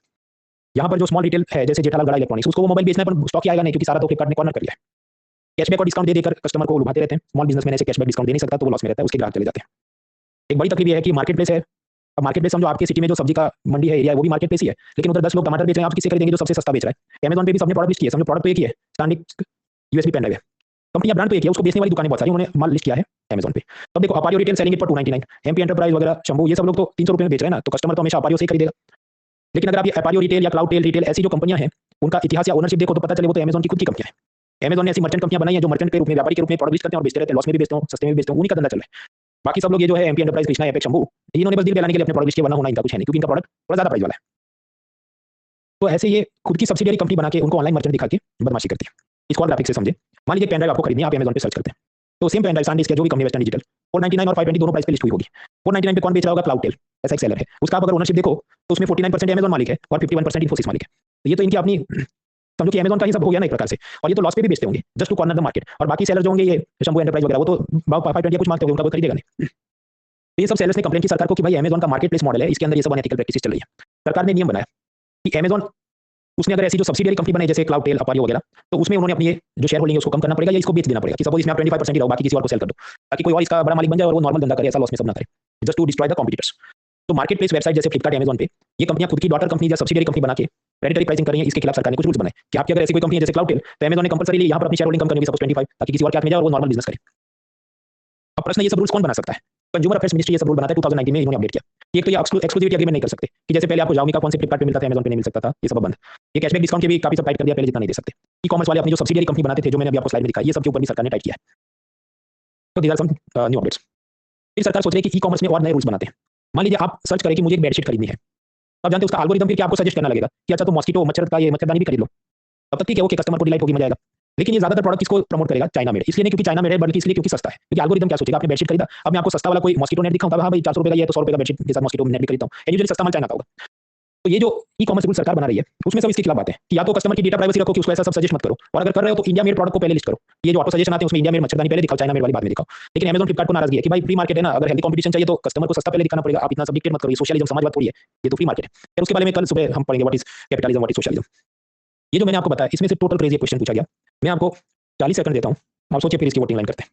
यहाँ पर जो स्मॉल रिटेल है जैसे जेठालाल गड़ा इलेक्ट्रॉनिक्स, उसको वो मोबाइल बेचना है पर स्टॉक ही आएगा नहीं, क्योंकि सारा तो फ्लिपकार्ट ने कॉर्नर कर लिया है। कैशबैक और डिस्काउंट दे देकर कस्टमर को लुभाते रहते हैं। स्मॉल बिजनेसमैन ऐसे कैशबैक डिस्काउंट दे नहीं सकता, तो वो लॉस में रहता है, उसके ग्राहक चले जाते हैं। एक बड़ी तकलीफ ये है कि मार्केट प्लेस है। अब मार्केट प्लेस समझो आपके सिटी में जो सब्जी का मंडी है एरिया है, वो भी मार्केट प्लेस ही है, लेकिन उधर 10 लोग टमाटर बेच रहे हैं, आप किससे खरीदेंगे? जो सबसे सस्ता बेच रहा है। अमेजन पे भी सबने प्रोडक्ट लिस्ट किया, समझो प्रोडक्ट तो एक ही है, स्टैंडिक यूएसबी पेन ड्राइव है, कंपनी ब्रांड तो एक ही है, उसको बेचने वाली दुकानें बहुत सारी, उन्होंने माल लिस्ट किया है अमेजन पे। तब देखो Appario retail selling it for 299, MP enterprise वगैरह, शंभू, ये सब लोग तो 300 रुपए में बेच रहे हैं ना, तो कस्टमर तो हमेशा अपारियो से ही खरीदेगा। लेकिन अगर आप ये अपारियो रिटेल या क्लाउड टेल रिटेल ऐसी जो कंपनियां हैं, उनका इतिहास या ओनरशिप देखो तो पता चले वो तो अमेजन की खुद की कंपनियां हैं। अमेजन ने ऐसी मर्चेंट कंपनियां बनाई हैं जो मर्चेंट के रूप में, व्यापारी के रूप में प्रोडक्ट लिस्ट करते हैं और बेचते रहते हैं, लॉस में भी बेचते हैं, सस्ते में भी बेचते हैं, उन्हीं का धंधा चल रहा है। बाकी सब लोग ये जो है MP enterprise, Krishna, apex, Shambhu, इन्होंने बस डील बनाने के लिए अपने प्रोडक्ट लिस्ट के बना होना, इनका कुछ है नहीं, क्योंकि इनका प्रोडक्ट थोड़ा ज्यादा प्राइस वाला है। तो ऐसे ये खुद की सब्सिडियरी कंपनी बना के उनको ऑनलाइन मर्चेंट दिखा के बदमाशी करती है। इसको और ग्राफिक से समझे। मान लीजिए पेन ड्राइव आपको खरीदनी है, आप अमेजन पे सर्च करते हैं, तो सेम पेन ड्राइव SanDisk जो भी कंपनी वेस्टर्न डिजिटल 499 और 520 दोनों प्राइस पे लिस्ट हुई होगी। 499 पे कौन बेच रहा होगा? क्लाउड टेल, ऐसा एक सेलर है, उसका आप अगर ओनरशिप देखो तो उसमें 49% अमेजन मालिक है और 51% इन्फोसिस मालिक है। तो ये तो इनकी अपनी समझो कि अमेजन का ही सब हो गया ना एक प्रकार से, और ये तो लॉस पे भी बेचते होंगे just to corner the market. और बाकी सेलर जो होंगे ये शंभू एंटरप्राइज वगैरह, वो तो 520 कुछ मांगते होंगे, उनका कोई खरीदेगा नहीं। तो ये सब सेलर्स ने कंप्लेंट की सरकार को कि भाई अमेजन का मार्केट प्लेस मॉडल है, इसके अंदर ये सब अनएथिकल प्रैक्टिस चल रही है। सरकार ने नियम बनाया कि अमेजन उसने अगर ऐसी जो सब्सिडियरी कंपनी बनाई जैसे क्लाउड टेल, अपारियो वगैरह, तो उसमें उन्होंने अपनी ये जो शेयर होल्डिंग है उसको कम करना पड़ेगा या इसको बेच देना पड़ेगा, कि सपोज इसमें आप 25% ही रहो, बाकी किसी और को सेल कर दो, ताकि कोई और इसका बड़ा मालिक बन जाए और वो नॉर्मल धंधा करे, ऐसा लॉस में सब ना करे, just to destroy the competitors. तो मार्केट प्लेस वेबसाइट जैसे फ्लिपकार्ट, अमेजन पे ये कंपनियां खुद की डॉटर कंपनी या सब्सिडियरी कंपनी बना के प्रेडेटरी प्राइसिंग कर रही है। इसके खिलाफ सरकार ने कुछ रूल्स बनाए कि आपकी अगर ऐसी कोई कंपनी है जैसे क्लाउड टेल, तो अमेजन ने कंपलसरी यहाँ पर अपनी शेयर होल्डिंग कम करनी होगी, सपोज 25, ताकि किसी और के हाथ में जाए और वो नॉर्मल बिजनेस करे। अब प्रश्न ये सब रूल्स कौन बना सकता है? कंज्यूमर अफेयर्स मिनिस्ट्री ये सब रूल बनाता है, 2019 में इन्होंने अपडेट किया। एक तो ये एक्सक्लूसिविटी एग्रीमेंट नहीं कर सकते, कि जैसे पहले आपको Xiaomi का फोन से फ्लिपकार्ट पे मिलता था, अमेजन पे नहीं मिल सकता था, ये सब बंद। ये कैशबैक डिस्काउंट के भी काफी सब टाइट कर दिया, पहले जितना नहीं दे सकते। ई कॉमर्स वाले अपनी जो सब्सिडियरी कंपनी बनाते थे, जो मैंने अभी आपको स्लाइड में दिखाई, ये सब के ऊपर भी सरकार ने टाइट किया है। तो these are some new updates. फिर सरकार सोच रही है कि ई कॉमर्स में और नए रूल्स बनाते हैं। मान लीजिए आप सर्च करें कि मुझे एक बेडशीट खरीदनी है, अब जानते हैं उसका एल्गोरिथम फिर क्या आपको सजेस्ट करना लगेगा कि अच्छा तो मॉस्किटो मच्छर का ये मच्छरदानी भी खरीद लो। तब तक ठीक है, ओके, कस्टमर को डिलाइट होगी, मजा आएगा। लेकिन ये ज्यादातर प्रोडक्ट किसको प्रमोट करेगा? China made. इसलिए नहीं क्योंकि चाइना मेड है, बल्कि इसलिए क्योंकि सस्ता है। क्योंकि एल्गोरिथम क्या सोचेगा, आपने बेडशीट खरीदा, अब मैं आपको सस्ता वाला कोई मॉस्किटो नेट दिखाऊंगा, हाँ भाई 400 रुपए का ये है तो 100 रुपए का बेडशीट के साथ मॉस्किटो नेट भी खरीदता हूं, यूजुअली सस्ता माल चाइना का होगा। तो ये जो ई कॉमर्स रूल सरकार बना रही है, उसमें सब इसके खिलाफ बात है कि या तो कस्टमर की डेटा प्राइवेसी रखो कि उसको ऐसा सब सजेस्ट मत करो, और अगर कर रहे हो तो इंडिया मेड प्रोडक्ट को पहले लिस्ट करो। ये जो ऑटो सजेशन आते हैं उसमें इंडिया मेड मच्छरदानी पहले दिखाओ, चाइना मेड वाली बाद में दिखाओ। लेकिन अमेजन फ्लिपकार्ट को नाराजगी है कि भाई फ्री मार्केट है ना, अगर हेल्दी कंपटीशन चाहिए तो कस्टमर को सस्ता पहले दिखाना पड़ेगा, आप इतना सब डिक्टेट मत करो, ये सोशलिज्म समाजवाद थोड़ी है, ये तो फ्री मार्केट है। फिर उसके बारे में कल सुबह हम पढ़ेंगे what is capitalism, what is socialism. ये जो मैंने आपको बताया इसमें से टोटल क्रेजी क्वेश्चन पूछा गया, मैं आपको 40 सेकंड देता हूं, आप सोचिए फिर इसकी वोटिंग लाइन करते हैं।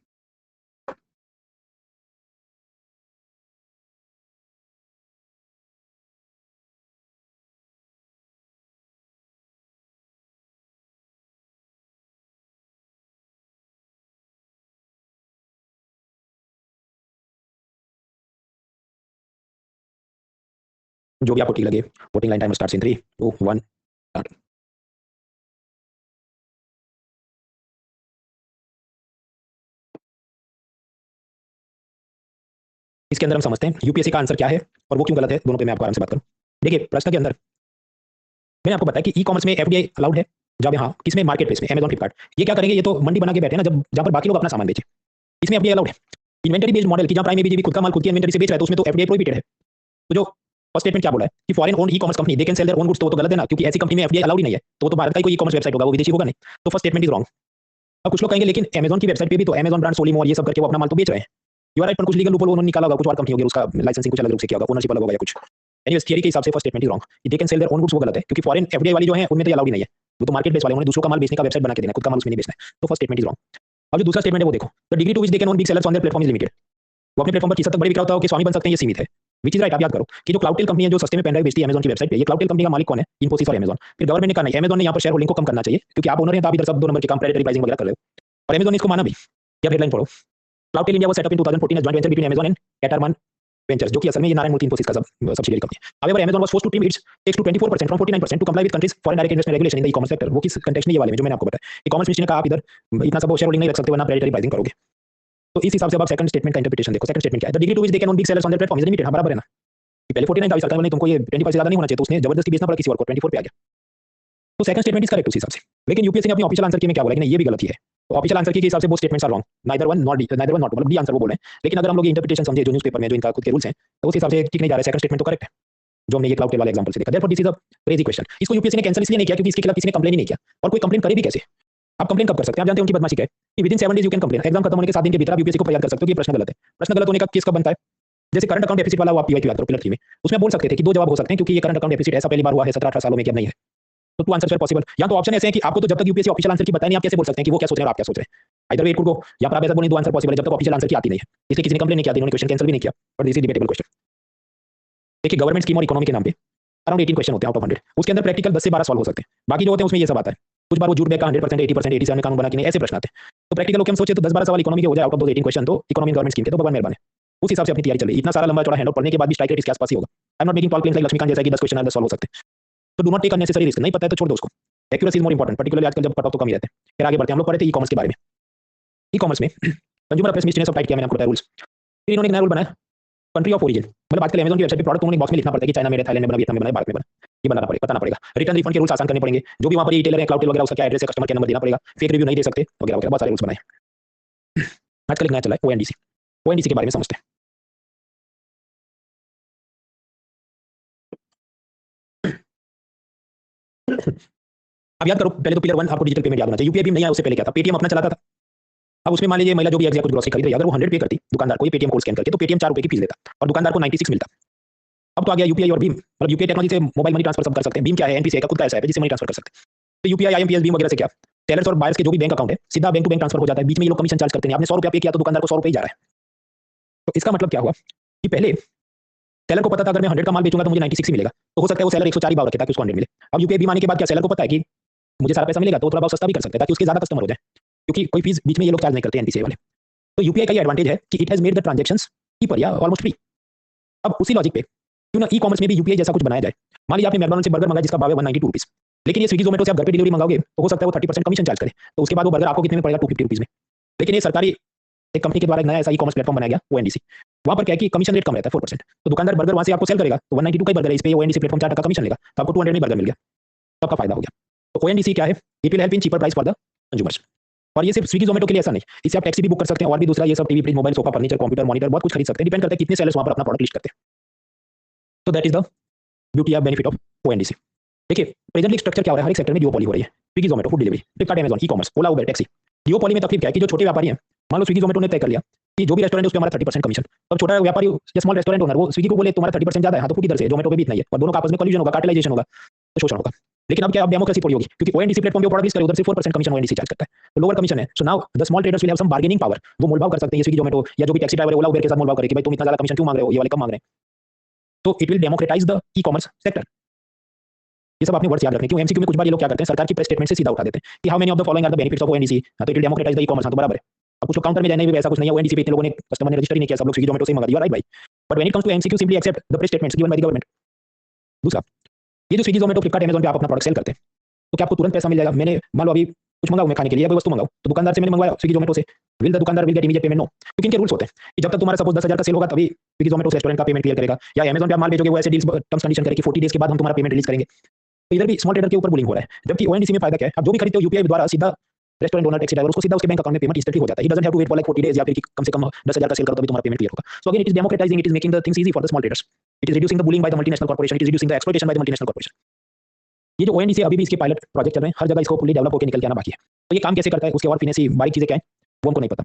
जो भी आपको ठीक लगे, voting line timer starts in 3 2 1 start. इसके अंदर हम समझते हैं यूपीएससी का आंसर क्या है और वो क्यों गलत है, दोनों पे मैं आपको आराम से बात करूं। देखिए प्रश्न के अंदर मैंने आपको बताया कि ई कॉमर्स में एफडीआई अलाउड है, जब हाँ किसमें? मार्केट प्लेस में, अमेजन फ्लिपकार्ट। ये क्या करेंगे? ये तो मंडी बना के बैठे हैं ना, जब जहां पर बाकी लोग अपना सामान बेचे, इसमें एफडीआई अलाउड है। इन्वेंटरी बेस्ड मॉडल की जहां प्राइम एबीजेबी खुद का माल खुद की इन्वेंटरी से बेच रहा है, तो उसमें तो एफडीआई प्रोहिबिटेड है। तो जो फर्स्ट स्टेटमेंट क्या बोला है कि foreign owned e commerce company they can sell their own goods, तो गलत है ना, क्योंकि ऐसी कंपनी में एफडीआई अलाउड ही नहीं है, तो भारत का ही कोई ई कॉमर्स वेबसाइट होगा, वो विदेशी होगा नहीं, तो फर्स्ट स्टेटमेंट इज रॉन्ग। अब कुछ लोग कहेंगे लेकिन अमेजन की वेबसाइट पे भी तो अमेजन ब्रांड, सोलीमोर, ये सब करके वो अपना माल तो बेच रहे हैं। यू आर राइट, पर कुछ लीगल लूपहोल उन्होंने निकाला होगा, कुछ और कंपनी होगी, उसका लाइसेंसिंग कुछ अलग रूप से किया होगा, ओनरशिप अलग होगा या कुछ। एनीवेज थियरी के हिसाब से first statement is wrong, they can sell their own goods, वो गलत है, क्योंकि फॉरेन एफडीआई वाली जो है उनमें तो अलाउड ही नहीं है, वो तो मार्केट बेस वाले, उन्होंने दूसरों का माल बेचने का वेबसाइट बना के देना, खुद का माल उसमें नहीं बेचना है, तो फर्स्ट स्टेटमेंट इज रॉन्ग। अब जो दूसरा स्टेटमेंट है वो देखो, the degree to which they can own big sellers on their platform is limited, वो अपने प्लेटफॉर्म पर किस हद तक बड़े विक्रेता के स्वामी बन सकते हैं, ये सीमित है। विच इज राइट, आप याद करो कि जो क्लाउडटेल कंपनी है जो सस्ते में पेन ड्राइव बेचती है अमेजन की वेबसाइट पे, ये क्लाउडटेल कंपनी का मालिक कौन है, इन्फोसिस और अमेजन। फिर गवर्नमेंट ने कहा नहीं, अमेजन ने यहाँ पर शेयर होल्डिंग को कम करना चाहिए, क्योंकि आप ओनर हैं, तो आप इधर सब दो नंबर के काम, प्रेडेटरी प्राइसिंग वगैरह कर रहे हो, और अमेजन ने इसको माना भी। या हेडलाइन पढ़ो, Cloudtail India was set up in 2014 as joint venture between Amazon and Caterpillar Ventures, जो कि असल में ये नारायण मूर्ति इन्फोसिस का सब्सिडियरी कंपनी है। However, Amazon was forced to trim its takes to 24% from 49% to comply with countries foreign direct investment regulation in the e-commerce sector। वो किस कंटेक्स्ट में, ये वाले में जो मैंने आपको बताया, ई-कॉमर्स मिनिस्ट्री ने कहा आप इधर इतना सब शेयर होल्डिंग नहीं रख सकते, वरना प्रेडेटरी प्राइसिंग करोगे। तो इस हिसाब से अब आप सेकंड स्टेटमेंट का इंटरप्रिटेशन देखो। सेकंड स्टेटमेंट क्या है, the degree to which they can own big sellers on their platform is limited. बराबर है ना, कि पहले 49 दावी सरकार ने तुमको ये 25 से ज्यादा नहीं होना चाहिए, तो उसने जबरदस्ती बेचना पड़ा किसी और को, 24 पे आ गया, तो सेकंड स्टेटमेंट इज करेक्ट उस हिसाब से। लेकिन यूपीएससी ने अपनी ऑफिशियल आंसर की में क्या बोला कि नहीं, ये भी गलत ही है, तो ऑफिशियल आंसर की के हिसाब से वो statements are wrong, neither one not मतलब डी आंसर वो बोले। लेकिन अगर हम लोग ये इंटरप्रिटेशन समझे जो न्यूज़पेपर में जो इनका खुद के रूल्स हैं, तो उस हिसाब से ठीक नहीं जा रहा है, सेकंड स्टेटमेंट तो करेक्ट है जो हमने ये क्लाउडटेल वाले एग्जांपल से देखा। Therefore this is a crazy question. इसको यूपीएससी ने कैंसिल इसलिए नहीं किया क्योंकि इसके खिलाफ किसी ने कंप्लेन ही नहीं किया, और कोई कंप्लेन करे भी कैसे, आप कंप्लेन कब कर सकते हैं, आप जानते हैं उनकी बदमाशी क्या है कि within 7 days you can complain, exam खत्म होने के 7 दिन के भीतर आप यूपीएससी को फरियाद कर सकते हो कि प्रश्न गलत है। प्रश्न गलत होने का केस कब बनता है, जैसे करंट अकाउंट डेफिसिट वाला वो आप पीवाईक्यू याद करो पिलर 3 में, उसमें बोल सकते थे कि दो जवाब हो सकते हैं, क्योंकि ये करंट अकाउंट डेफिसिट ऐसा पहली बार हुआ है 17-18 सालों में कि अब नहीं है, तो टू आंसर्स आर पॉसिबल। या तो ऑप्शन ऐसे हैं कि आपको तो जब तक यूपीएससी ऑफिशियल आंसर की बताया नहीं, आप कैसे बोल सकते हैं कि वो क्या सोच रहे हैं और आप क्या सोच रहे हैं, इधर वेट को, या पर आप ऐसा बोलें दो आंसर पॉसिबल है जब तक ऑफिशियल आंसर की आती नहीं है, इसलिए किसी ने कंप्लेन नहीं किया, इन्होंने क्वेश्चन कैंसिल भी नहीं किया, but this is debatable question. देखिए गवर्नमेंट स्कीम और इकोनॉमी के नाम पे अराउंड 18 क्वेश्चन होते हैं आउट ऑफ 100, उसके अंदर प्रैक्टिकल 10 से 12 सॉल्व हो सकते हैं, बाकी जो होते हैं उसमें ये सब आता है, कुछ बार वो जूट बैग का 100%, 80%, 87 कानून बना कि नहीं, ऐसे प्रश्न आते हैं। तो प्रैक्टिकल लोग हम सोचे तो 10-12 सवाल इकोनॉमी के हो जाए आउट ऑफ 18 क्वेश्चन, तो इकोनॉमी गवर्नमेंट स्कीम के, तो भगवान मेहरबान है, उस हिसाब से अपनी तैयारी चल रही है। इतना सारा लंबा चौड़ा हैंडआउट पढ़ने के बाद भी स्ट्राइक रेट इसके आसपास ही होगा। I am not making tall claims like Laxmikant जैसा कि 10 क्वेश्चन 10 सॉल्व हो सकते हैं, तो do not take unnecessary risk, नहीं पता है तो छोड़ दो उसको, accuracy is more important, particularly आजकल जब कट ऑफ तो कम ही रहते हैं। फिर आगे बढ़ते हैं, हम लोग पढ़े थे ई कॉमर्स के बारे में। ई कॉमर्स में कंज्यूमर अफेयर्स मिनिस्ट्री ने सब टाइट किया, मैंने आपको बताया रूल्स। फिर इन्होंने एक नया रूल बनाया, कंट्री ऑफ ओरिजिन, मतलब आजकल अमेजन की वेबसाइट पे प्रोडक्ट उन्होंने बॉक्स में लिखना पड़ता है कि चाइना में, थाईलैंड में बना, वियतनाम में बना, भारत में बना, ये बनाना पड़ेगा, बताना पड़ेगा। रिटर्न रिफंड के रूल्स आसान करने पड़ेंगे, जो भी वहां पर रिटेलर है क्लाउडटेल वगैरह, उसका क्या एड्रेस है, कस्टमर केयर नंबर देना पड़ेगा, फेक रिव्यू नहीं दे सकते वगैरह वगैरह, बहुत सारे रूल्स बनाए। आजकल एक नया चला है ओएनडीसी, ओएनडीसी के बारे में समझते हैं। अब याद करो, पहले तो पिलर 1 आपको डिजिटल पेमेंट याद होना चाहिए, यूपीआई भी नहीं आया, उससे पहले क्या था, पेटीएम अपना चलाता था। अब उसमें मान लीजिए महिला जो भी कुछ ग्रोसरी खरीद रही है, अगर वो 100 पे करती दुकानदार को ये पेटीएम कोड स्कैन करके, तो पेटीएम 4 रुपए की फीस लेता और दुकानदार को 96 मिलता। अब तो आ गया यूपीआई और भीम, मतलब यूपीआई टेक्नोलॉजी से मोबाइल मनी ट्रांसफर सब कर सकते हैं। भीम क्या है, एनपीसीआई का खुद का ऐसा है जिससे मनी ट्रांसफर कर सकते हैं। तो यूपीआई, आईएमपीएस, भीम वगैरह से क्या, सेलर्स और बायर्स के जो भी बैंक अकाउंट है सीधा बैंक टू बैंक ट्रांसफर हो जाता है, बीच में ये लोग कमीशन चार्ज करते हैं। आपने 100 रुपया पे किया तो दुकानदार को 100 रुपए ही जा रहा है। तो इसका मतलब क्या हुआ कि पहले सेलर को पता था अगर मैं 100 का माल बेचूंगा तो मुझे 96 ही मिलेगा, तो हो सकता है वो सेलर 104 ही भाव रखे ताकि उसको 100 मिले। अब यूपीआई भीम आने के बाद क्या सेलर को पता है कि मुझे सारा पैसा मिलेगा, तो थोड़ा बहुत सस्ता भी कर सकते हैं ताकि उसके ज्यादा कस्टमर हो जाए, क्योंकि कोई फीस बीच में ये लोग चार्ज नहीं करते एनपीसीआई वाले। तो यूपीआई का ये एडवांटेज है कि it has made the transactions cheaper या ऑलमोस्ट फ्री। अब उसी लॉजिक पे क्यों ना ई कॉमर्स में भी यूपीआई जैसा कुछ बनाया जाए। मान लीजिए आपने मैकडॉनल्ड्स से बर्गर मंगाया जिसका भाव है 192 रुपीज, लेकिन ये स्विगी जोमेटो से आप घर पे डिलीवरी मंगाओगे तो हो सकता है वो 30% कमीशन चार्ज करे, तो उसके बाद वो बर्गर आपको कितने में पड़ेगा, 250 रुपीज में। लेकिन ये सरकारी एक कंपनी के द्वारा एक नया ऐसा ई कॉमर्स प्लेटफॉर्म बनाया गया ओएनडीसी, वहां पर क्या है कि कमीशन रेट कम रहता है 4%, तो दुकानदार बर्गर वहां से आपको सेल करेगा तो 192 का ही बर्गर है, इस पे ओएनडीसी प्लेटफॉर्म 4% कमीशन लेगा, तो आपको 200 में बर्गर मिल गया, तो आपका फायदा हो गया। तो ओएनडीसी क्या है, it will help in cheaper price for the consumers. और ये सिर्फ स्विगी जोमेटो के लिए ऐसा नहीं, इससे आप टैक्सी भी बुक कर सकते हैं और भी दूसरा ये सब TV fridge mobile sofa furniture computer monitor बहुत कुछ खरीद सकते हैं, डिपेंड करता है कितने सेलर्स वहां पर अपना प्रोडक्ट लिस्ट करते हैं। तो that is the beauty of benefit of ONDC. देखिए प्रेजेंटली स्ट्रक्चर क्या हो रहा है, हर एक सेक्टर में डिओपॉली हो रही है, Swiggy Zomato food delivery, Flipkart Amazon e commerce, Ola Uber taxi. Duopoly में तकलीफ क्या है कि जो छोटे व्यापारी हैं, मान लो स्विगी जोमेटो ने तय कर लिया कि जो भी रेस्टोरेंट है उस पे हमारा 30% कमीशन, अब छोटा व्यापारी या स्मॉल रेस्टोरेंट ओनर वो स्विगी को बोले तुम्हारा 30% ज्यादा है, हाँ तो फूड इधर से, जोमेटो पे भी इतना ही है, और दोनों का आपस में कॉलिजन होगा, कार्टेलाइजेशन होगा, तो शोषण होगा। लेकिन अब क्या, अब डेमोक्रेसी पूरी होगी, क्योंकि ओएनडीसी प्लेटफॉर्म पे प्रोडक्ट लिस्ट करे उधर से 4% कमीशन ओएनडीसी चार्ज करता है, तो लोअर कमीशन है। So now the small traders will have some bargaining power, वो मोलभाव कर सकते हैं स्विगी जोमेटो या जो भी टैक्सी ड्राइवर है ओला उबर के साथ मोलभाव करे कि भाई तुम इतना ज्यादा कमीशन क्यों मांग रहे हो, ये वाले कम मांग रहे हैं। तो it will democratize the e commerce sector. ये सब आपने वर्ड्स याद रखने, क्यों एमसीक्यू में कुछ बार ये लोग क्या करते हैं सरकार की प्रेस स्टेटमेंट से सीधा उठा देते हैं कि how many of the following are the benefits of ONDC, तो it will democratize the e commerce, तो बराबर है। अब कुछ लोग काउंटर में जाने भी ऐसा कुछ नहीं है, ओएनडीसी पे इतने लोगों ने कस्टमर ने रजिस्टर ही नहीं किया, सब लोग स्विगी जोमेटो से ही मंगा दिया, राइट भाई। But when it comes to MCQ simply accept the press statements given by the government. दूसरा, ये जो स्विगी जोमेटो फ्लिपकार्ट अमेजन पे आप अपना प्रोडक्ट सेल करते हैं तो क्या आपको तुरंत पैसा मिल जाएगा। मैंने मान लो अभी कुछ मंगाऊं मैं खाने के लिए, कोई वस्तु मंगाऊं तो दुकानदार से मैंने मंगवाया स्विगी जोमेटो से, विल द दुकानदार will get immediate payment, no, क्योंकि इनके रूल्स होते हैं कि जब तक तुम्हारा सपोज 10,000 का सेल होगा तभी स्विगी जोमेटो रेस्टोरेंट का पेमेंट क्लियर करेगा, या अमेजन पे आप माल भेजोगे वो ऐसे डील्स टर्म्स कंडीशन करेगी 40 डेज के बाद हम तुम्हारा पेमेंट रिलीज करेंगे। तो इधर भी स्मॉल ट्रेडर के ऊपर बुलिंग हो रहा है, जबकि ओएनडीसी में फायदा क्या है, आप जो भी खरीदते हो यूपीआई द्वारा सीधा रेस्टोरेंट ओनर टैक्सी ड्राइवर उसको सीधा उसके बैंक अकाउंट में पेमेंट इंस्टेंटली हो जाता है, he doesn't have to wait for like 40 days या फिर कम से कम 10,000 का सेल करो तभी तुम्हारा पेमेंट क्लियर होगा। So again it is democratizing, it is making the things easy for the small traders. It is reducing the bullying by the multinational corporation, it is reducing the exploitation by the multinational corporation. ये जो ओएनडीसी अभी भी इसके पायलट प्रोजेक्ट चल रहे हैं, हर जगह इसको फुली डेवलप होकर निकल के आना बाकी है। तो ये काम कैसे करता है, उसके और फिर ऐसी बारीक चीजें क्या है वो हमको नहीं पता।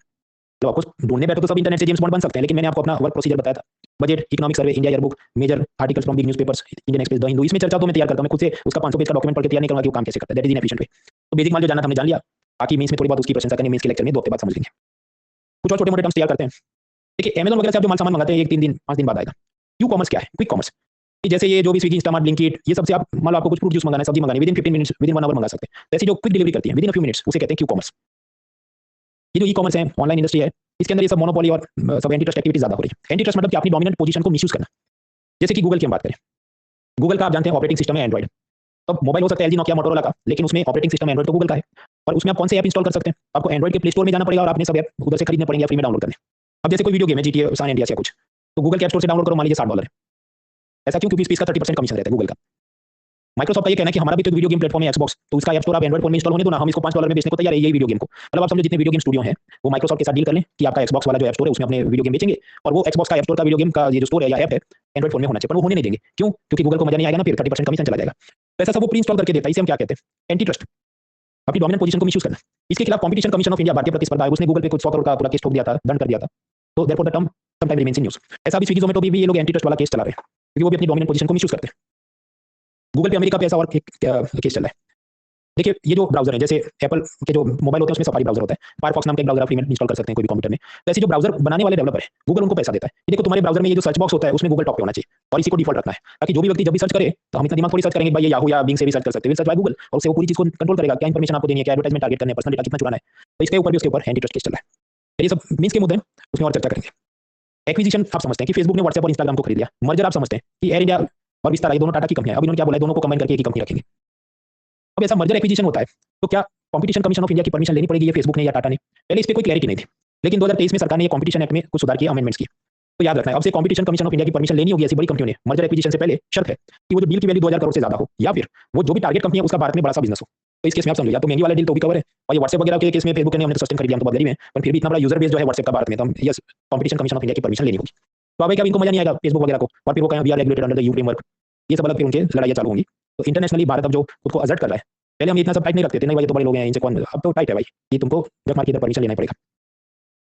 तो आपको ढूंढने बैठो तो सब इंटरनेट से जेम्स बॉन्ड बन सकते हैं, लेकिन मैंने आपको अपना वर्क प्रोसीजर बताया था। Budget, economic survey, India yearbook, major articles from big newspapers, Indian Express, the Hindu, इसमें चर्चा तो मैं तैयार करता हूं। मैं खुद से उसका 500 पेज का डॉक्यूमेंट पढ़ के तैयार नहीं करूंगा कि वो काम कैसे करता है, दैट इज इनएफिशिएंट वे। तो बेसिक मान जो जानना था हमने जान लिया, बाकी मींस में थोड़ी बहुत उसकी प्रशंसा करनी, मींस के लेक्चर में 2 हफ्ते बाद समझ लेंगे। कुछ और छोटे मोटे टर्म्स तैयार करते हैं। देखिए अमेज़न वगैरह से आप जो माल सामान मंगाते हैं 1 3 दिन 5 दिन बाद आएगा। क्यू कॉमर्स क्या है? Quick commerce. कि जैसे ये जो भी स्विगी, इंस्टामार्ट, ब्लिंकिट, ये सबसे आप मान लो आपको कुछ फ्रूट जूस मंगाना है, सब्जी मंगानी है, विदिन 15 मिनट्स, विदिन 1 आवर मंगा सकते हैं। तो ऐसी जो क्विक डिलीवरी करती है विदिन अ फ्यू मिनट्स, उसे कहते हैं क्यू कॉमर्स। ये जो ई कॉमर्स है, ऑनलाइन इंडस्ट्री है, इसके अंदर ये सब मोनोपोली और सब एंटी ट्रस्ट एक्टिविटी ज्यादा हो रही है। एंटी ट्रस्ट मतलब कि अपनी डोमिनेंट पोजीशन को मिसयूज करना। जैसे कि गूगल की हम बात करें, गूगल का आप जानते हैं ऑपरेटिंग सिस्टम है एंड्रॉइड। तो मोबाइल हो सकता है एलजी, नोकिया, मोटोरोला का, लेकिन उसमें ऑपरेटिंग सिस्टम एंड्रॉइड तो गूगल का है। और उसमें आप कौन से ऐप इंस्टॉल कर सकते हैं? आपको एंड्रॉइड के प्ले स्टोर में जाना पड़ेगा और आपने सब ऐप उधर से खरीदने पड़ेंगे या फ्री में डाउनलोड करने। अब जैसे कोई वीडियो गेम है जीटीए सान इंडिया से कुछ, तो गूगल के ऐप स्टोर से डाउनलोड करो, मान लीजिए $60 है। ऐसा क्यों? क्योंकि इस पे इसका 30% कमीशन रहता है गूगल का। माइक्रोसॉफ्ट का ये कहना है कि हमारा भी तो वीडियो गेम प्लेटफॉर्म है एक्सबॉक्स, तो उसका ऐप स्टोर आप एंड्रॉइड फोन में इंस्टॉल होने दो ना, हम इसको $5 में बेचने को तैयार है यही वीडियो गेम को। मतलब आप समझो जितने वीडियो गेम स्टूडियो हैं वो माइक्रोसॉफ्ट के साथ डील कर लें कि आपका एक्सबॉक्स वाला जो ऐप स्टोर है उसमें अपने वीडियो गेम बेचेंगे, और वो एक्सबॉक्स का ऐप स्टोर का वीडियो गेम का ये जो स्टोर है या ऐप है एंड्रॉइड फोन में होना चाहिए, पर वो होने नहीं देंगे। क्यों? क्योंकि गूगल को मजा नहीं आएगा ना, फिर 30% कमीशन चला जाएगा। तो ऐसा सब वो प्री इंस्टॉल करके देता है। इसे हम क्या कहते हैं? एंटी ट्रस्ट, अपनी डोमिनेंट पोजीशन को मिसयूज करना। इसके खिलाफ कंपटीशन कमीशन ऑफ इंडिया, भारतीय प्रतिस्पर्धा आयोग, उसने गूगल पे कुछ 100 करोड़ का पूरा केस ठोक दिया था, दंड कर दिया था। तो therefore the term sometime remains in news. ऐसा भी स्विगी जोमेटो भी ये लोग एंटी ट्रस्ट वाला केस चला रहे हैं, क्योंकि वो भी अपनी डोमिनेंट पोजीशन को मिसयूज करते हैं। गूगल पे अमेरिका पे ऐसा और एक केस चल रहा है। देखिए ये जो ब्राउजर है, जैसे एप्पल के जो मोबाइल होते हैं उसमें सफारी ब्राउजर होता है, फायरफॉक्स नाम का एक ब्राउजर आप फ्री में इंस्टॉल कर सकते हैं कोई भी कंप्यूटर में। तो ऐसे जो ब्राउजर बनाने वाले डेवलपर है, गूगल उनको पैसा देता है। ये देखो तुम्हारे ब्राउजर में ये जो सर्च बॉक्स होता है उसमें गूगल टॉप पे होना चाहिए और इसी को डिफॉल्ट रखना है, ताकि जो भी व्यक्ति जब भी सर्च करे तो हम इतना दिमाग थोड़ी सर्च करेंगे भाई ये याहू या बिंग से भी सर्च कर सकते हैं, सर्च बाय गूगल, और उससे वो पूरी चीज को कंट्रोल करेगा, क्या इंफॉर्मेशन आपको देनी है, क्या एडवर्टाइजमेंट टारगेट करने है, पर्सनल डेटा कितना चुराना है। तो इसके ऊपर भी उसके ऊपर एंटी ट्रस्ट केस चल रहा है। ये सब मीन्स के मुद्दे हैं, उसमें और चर्चा करेंगे। एक्विजिशन आप समझते हैं कि फेसबुक ने व्हाट्सएप और इंस्टाग्राम को खरीद लिया। मर्जर आप समझते हैं कि एयर इंडिया और विस्तारा ये दोनों टाटा की कंपनियां, अब इन्होंने क्या बोला है, दोनों को कंबाइन करके एक ही कंपनी रखेंगे। अब ऐसा मर्जर एक्विजिशन होता है तो क्या कंपटीशन कमीशन ऑफ इंडिया की परमिशन लेनी पड़ेगी ये फेसबुक ने या टाटा ने? पहले इस पे कोई क्लैरिटी नहीं थी, लेकिन 2023 में सरकार ने ये कंपटीशन एक्ट में कुछ सुधार किए, अमेंडमेंट्स किए। तो याद रखना है अब से कंपटीशन कमीशन ऑफ इंडिया की परमिशन लेनी होगी ऐसी बड़ी कंपनियों ने। मर्जर एक्विजिशन से पहले शर्त है कि वो जो डील की वैल्यू 2000 करोड़ से ज्यादा हो, या फिर वो जो भी टारगेट कंपनी है उसका भारत में बड़ा सा बिजनेस हो। तो इस केस में आप समझो, या तो महंगी वाला डील तो भी कवर है, और ये व्हाट्सएप वगैरह के केस में फेसबुक ने हमने तो सस्टेन खरीद लिया, हम तो बहुत गरीब हैं, पर फिर भी इतना बड़ा यूजर बेस जो है व्हाट्सएप का भारत में, तो हम yes competition commission of India की परमिशन लेनी होगी। तो अब क्या इनको मजा नहीं आएगा फेसबुक वगैरह को, और फिर वो कहें we are regulated under the U framework, ये सब अलग फिर उनके लड़ाइयां चालू होंगी। तो इंटरनेशनली भारत अब जो खुद को असर्ट कर रहा है, पहले हम इतना सब टाइट नहीं रखते थे, नहीं भाई ये तो बड़े लोग हैं इनसे कौन, अब तो टाइट है भाई, ये तुमको जब मार्केट पर परमिशन लेना पड़ेगा।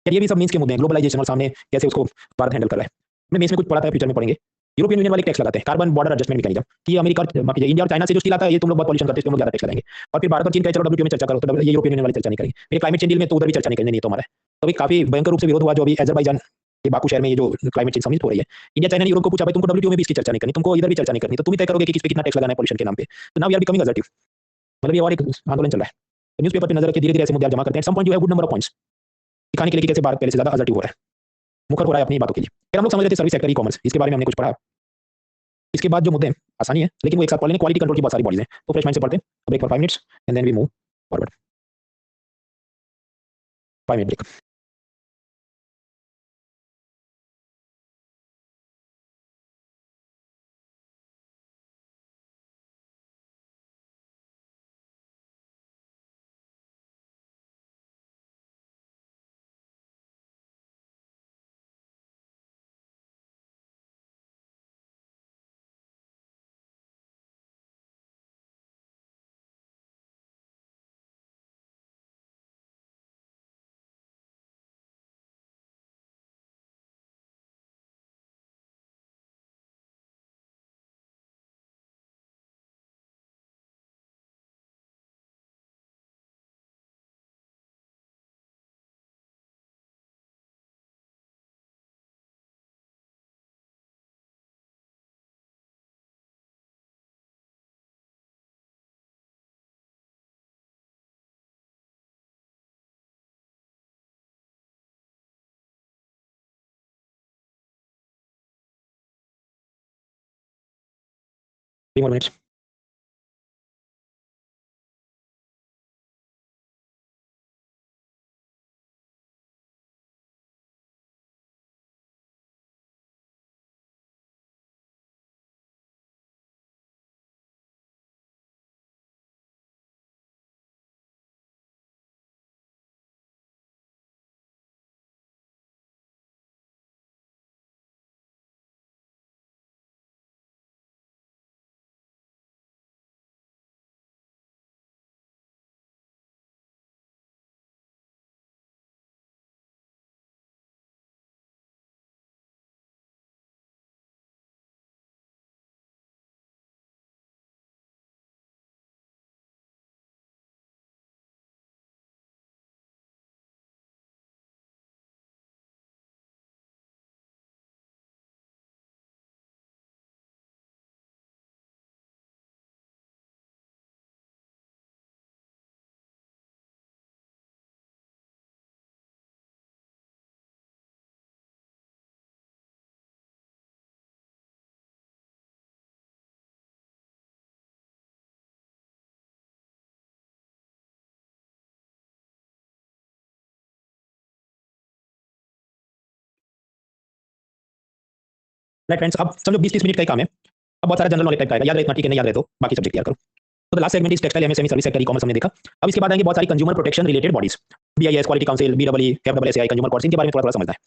यार ये भी सब मीन्स के मुद्दे हैं, ग्लोबलाइजेशन और सामने कैसे उसको भारत हैंडल कर रहा है। मैं मीन्स में कुछ पढ़ा था, फ्यूचर में पढ़ेंगे। यूरोपियन यूनियन वाले टैक्स लगाते हैं, कार्बन बॉर्डर एडजस्टमेंट मैकेनिज्म, कि अमेरिका और इंडिया और चाइना से जो स्टील आता है ये तुम लोग बहुत पॉल्यूशन करते हो, तुम लोग ज्यादा टैक्स लगाएंगे। और फिर भारत और चीन का चलो डब्ल्यूटीओ में चर्चा करो, तो ये यूरोपियन यूनियन वाले चर्चा नहीं करेंगे। फिर क्लाइमेट चेंज डील में तो उधर भी चर्चा नहीं करनी, नहीं तो हमारा तो अभी काफी भयंकर रूप से विरोध हुआ जो अभी अजरबैजान के बाकू शहर में ये जो क्लाइमेट चेंज समिट हो रही है। इंडिया चाइना ने यूरोप को पूछा भाई तुमको डब्ल्यूटीओ में भी इसकी चर्चा नहीं करनी, तुमको इधर भी चर्चा नहीं करनी, तो तुम ही तय करोगे कि किस पे कितना टैक्स लगाना है पॉल्यूशन के नाम पे। तो now we are becoming assertive, मतलब ये और एक आंदोलन चल रहा है। तो न्यूज़पेपर पे नजर रखिए, धीरे-धीरे ऐसे मुद्दे आप जमा करते हैं। Some point you have good number of points दिखाने के लिए कि कैसे भारत पहले से ज्यादा असर्टिव हो रहा है, मुखर हो रहा है अपनी बातों के लिए। फिर हम लोग समझ रहे थे सर्विस सेक्टर ई कॉमर्स, इसके बारे में हमने कुछ पढ़ा। इसके बाद जो मुद्दे हैं आसानी है, लेकिन वो एक साथ पढ़ लेंगे। क्वालिटी कंट्रोल की बहुत सारी बॉडीज हैं, तो फ्रेश माइंड से पढ़ते हैं। Break for 5 minutes and then we move forward. 5 minute break. Three more minutes. Right friends, अब समझो 20-30 मिनट का ही काम है। अब बहुत सारा जनरल नॉलेज टाइप का आएगा, याद रहे इतना, ठीक है, नहीं याद रहे तो बाकी सब्जेक्ट याद करो। तो the last segment is textile, MSME, service sector, ecommerce हमने देखा। अब इसके बाद आएंगे बहुत सारी consumer protection related bodies, BIS, quality council, BWE, FWSI, consumer courts, इनके बारे में थोड़ा थोड़ा समझना है।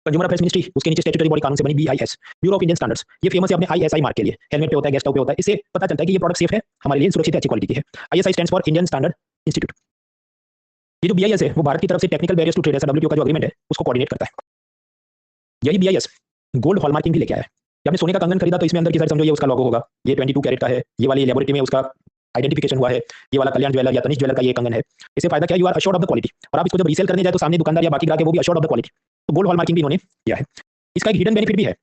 कंज्यूमर अफेयर्स मिनिस्ट्री, उसके नीचे स्टैट्यूटरी बॉडी कानून से बनी BIS, bureau of Indian standards, ये फेमस है अपने आईएसआई मार्क के लिए। हेलमेट पे होता है, गेस्ट हाउस पे होता है, इससे पता चलता है कि ये प्रोडक्ट सेफ है, हमारे लिए सुरक्षित है, अच्छी क्वालिटी की है। ISI stands for Indian standard institute. ये जो बीआईएस है वो भारत की तरफ से टेक्निकल बैरियर्स टू ट्रेड, ऐसा डब्ल्यूटीओ का जो एग्रीमेंट है उसको कोऑर्डिनेट करता है। यही बीआईएस गोल्ड हॉलमार्किंग भी लेके आया है। जब आपने सोने का कंगन खरीदा तो इसमें अंदर की साइड समझो ये उसका लोगो होगा, ये 22 कैरेट का है, ये वाली लेबोरेटरी में उसका आइडेंटिफिकेशन हुआ है, ये वाला कल्याण ज्वेलर या तनिष्क ज्वेलर का ये कंगन है। इससे फायदा क्या, you are assured of the quality, और आप इसको जब रीसेल करने जाए तो सामने दुकानदार या बाकी ग्राहक है वो भी अश्योर्ड ऑफ द क्वालिटी। तो गोल्ड हॉलमार्किंग भी इन्होंने किया है। इसका एक हिडन बेनिफिट भी है।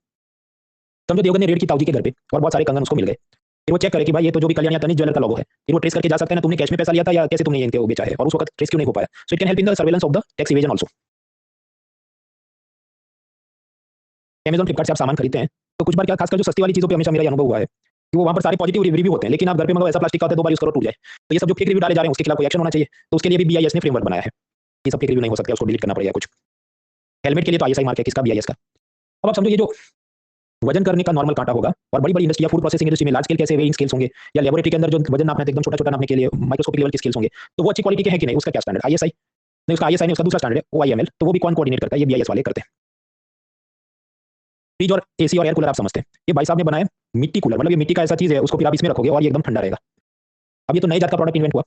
समझो देवगन ने रेड की ताऊजी के घर पे और बहुत सारे कंगन उसको मिल गए, फिर वो चेक करे कि भाई ये तो जो भी कल्याण या तनिष्क ज्वेलर का लोगो है, फिर वो ट्रेस करके जा सकता है ना तुमने कैश में पैसा लिया था या कैसे तुमने इनके बेचा है, और उस वक्त ट्रेस क्यों नहीं हो पाया। So it can help in the surveillance of the tax evasion also. Amazon, Flipkart से आप सामान खरीदते हैं तो कुछ बार क्या, खासकर जो सस्ती वाली चीज़ों पे हमेशा मेरा ये अनुभव हुआ है कि वो वहाँ पर सारे पॉजिटिव रिव्यू होते हैं, लेकिन आप घर पे मंगाओ ऐसा प्लास्टिक का होता है, 2 बार यूज़ करो टूट जाए। तो ये सब जो फेक रिव्यू डाले जा रहे हैं उसके खिलाफ कोई एक्शन होना चाहिए। तो उसके लिए भी बीआईएस ने फ्रेमवर्क बनाया है। ये सब फेक रिव्यू नहीं हो सकते, उसको डिलीट करना पड़ेगा कुछ। हेलमेट के लिए तो आईएसआई मार्क है, किसका, बीआईएस का। अब आप समझो ये जो वजन करने का नॉर्मल कांटा होगा और बड़ी-बड़ी इंडस्ट्री या फूड प्रोसेसिंग इंडस्ट्री में लार्ज स्केल कैसे वेइंग स्केल्स होंगे, या लेबोरेटरी के अंदर जो वजन नापना है एकदम छोटा-छोटा नापने के लिए माइक्रोस्कोपिक लेवल के स्केल्स होंगे, तो वो अच्छी क्वालिटी के हैं कि नहीं, उसका क्या स्टैंडर्ड, आईएसआई नहीं, उसका आईएसआई नहीं, उसका दूसरा स्टैंडर्ड है ओआईएमएल, तो वो भी कौन कोऑर्डिनेट करता है, ये बीआईएस वाले करते हैं। फ्रिज और एसी और एयर कूलर आप समझते हैं, ये भाई साहब ने बनाया मिट्टी कूलर, मतलब ये मिट्टी का ऐसा चीज है, उसको फिर आप इसमें रखोगे और ये एकदम ठंडा रहेगा। अब ये तो नई जात का प्रोडक्ट इन्वेंट हुआ,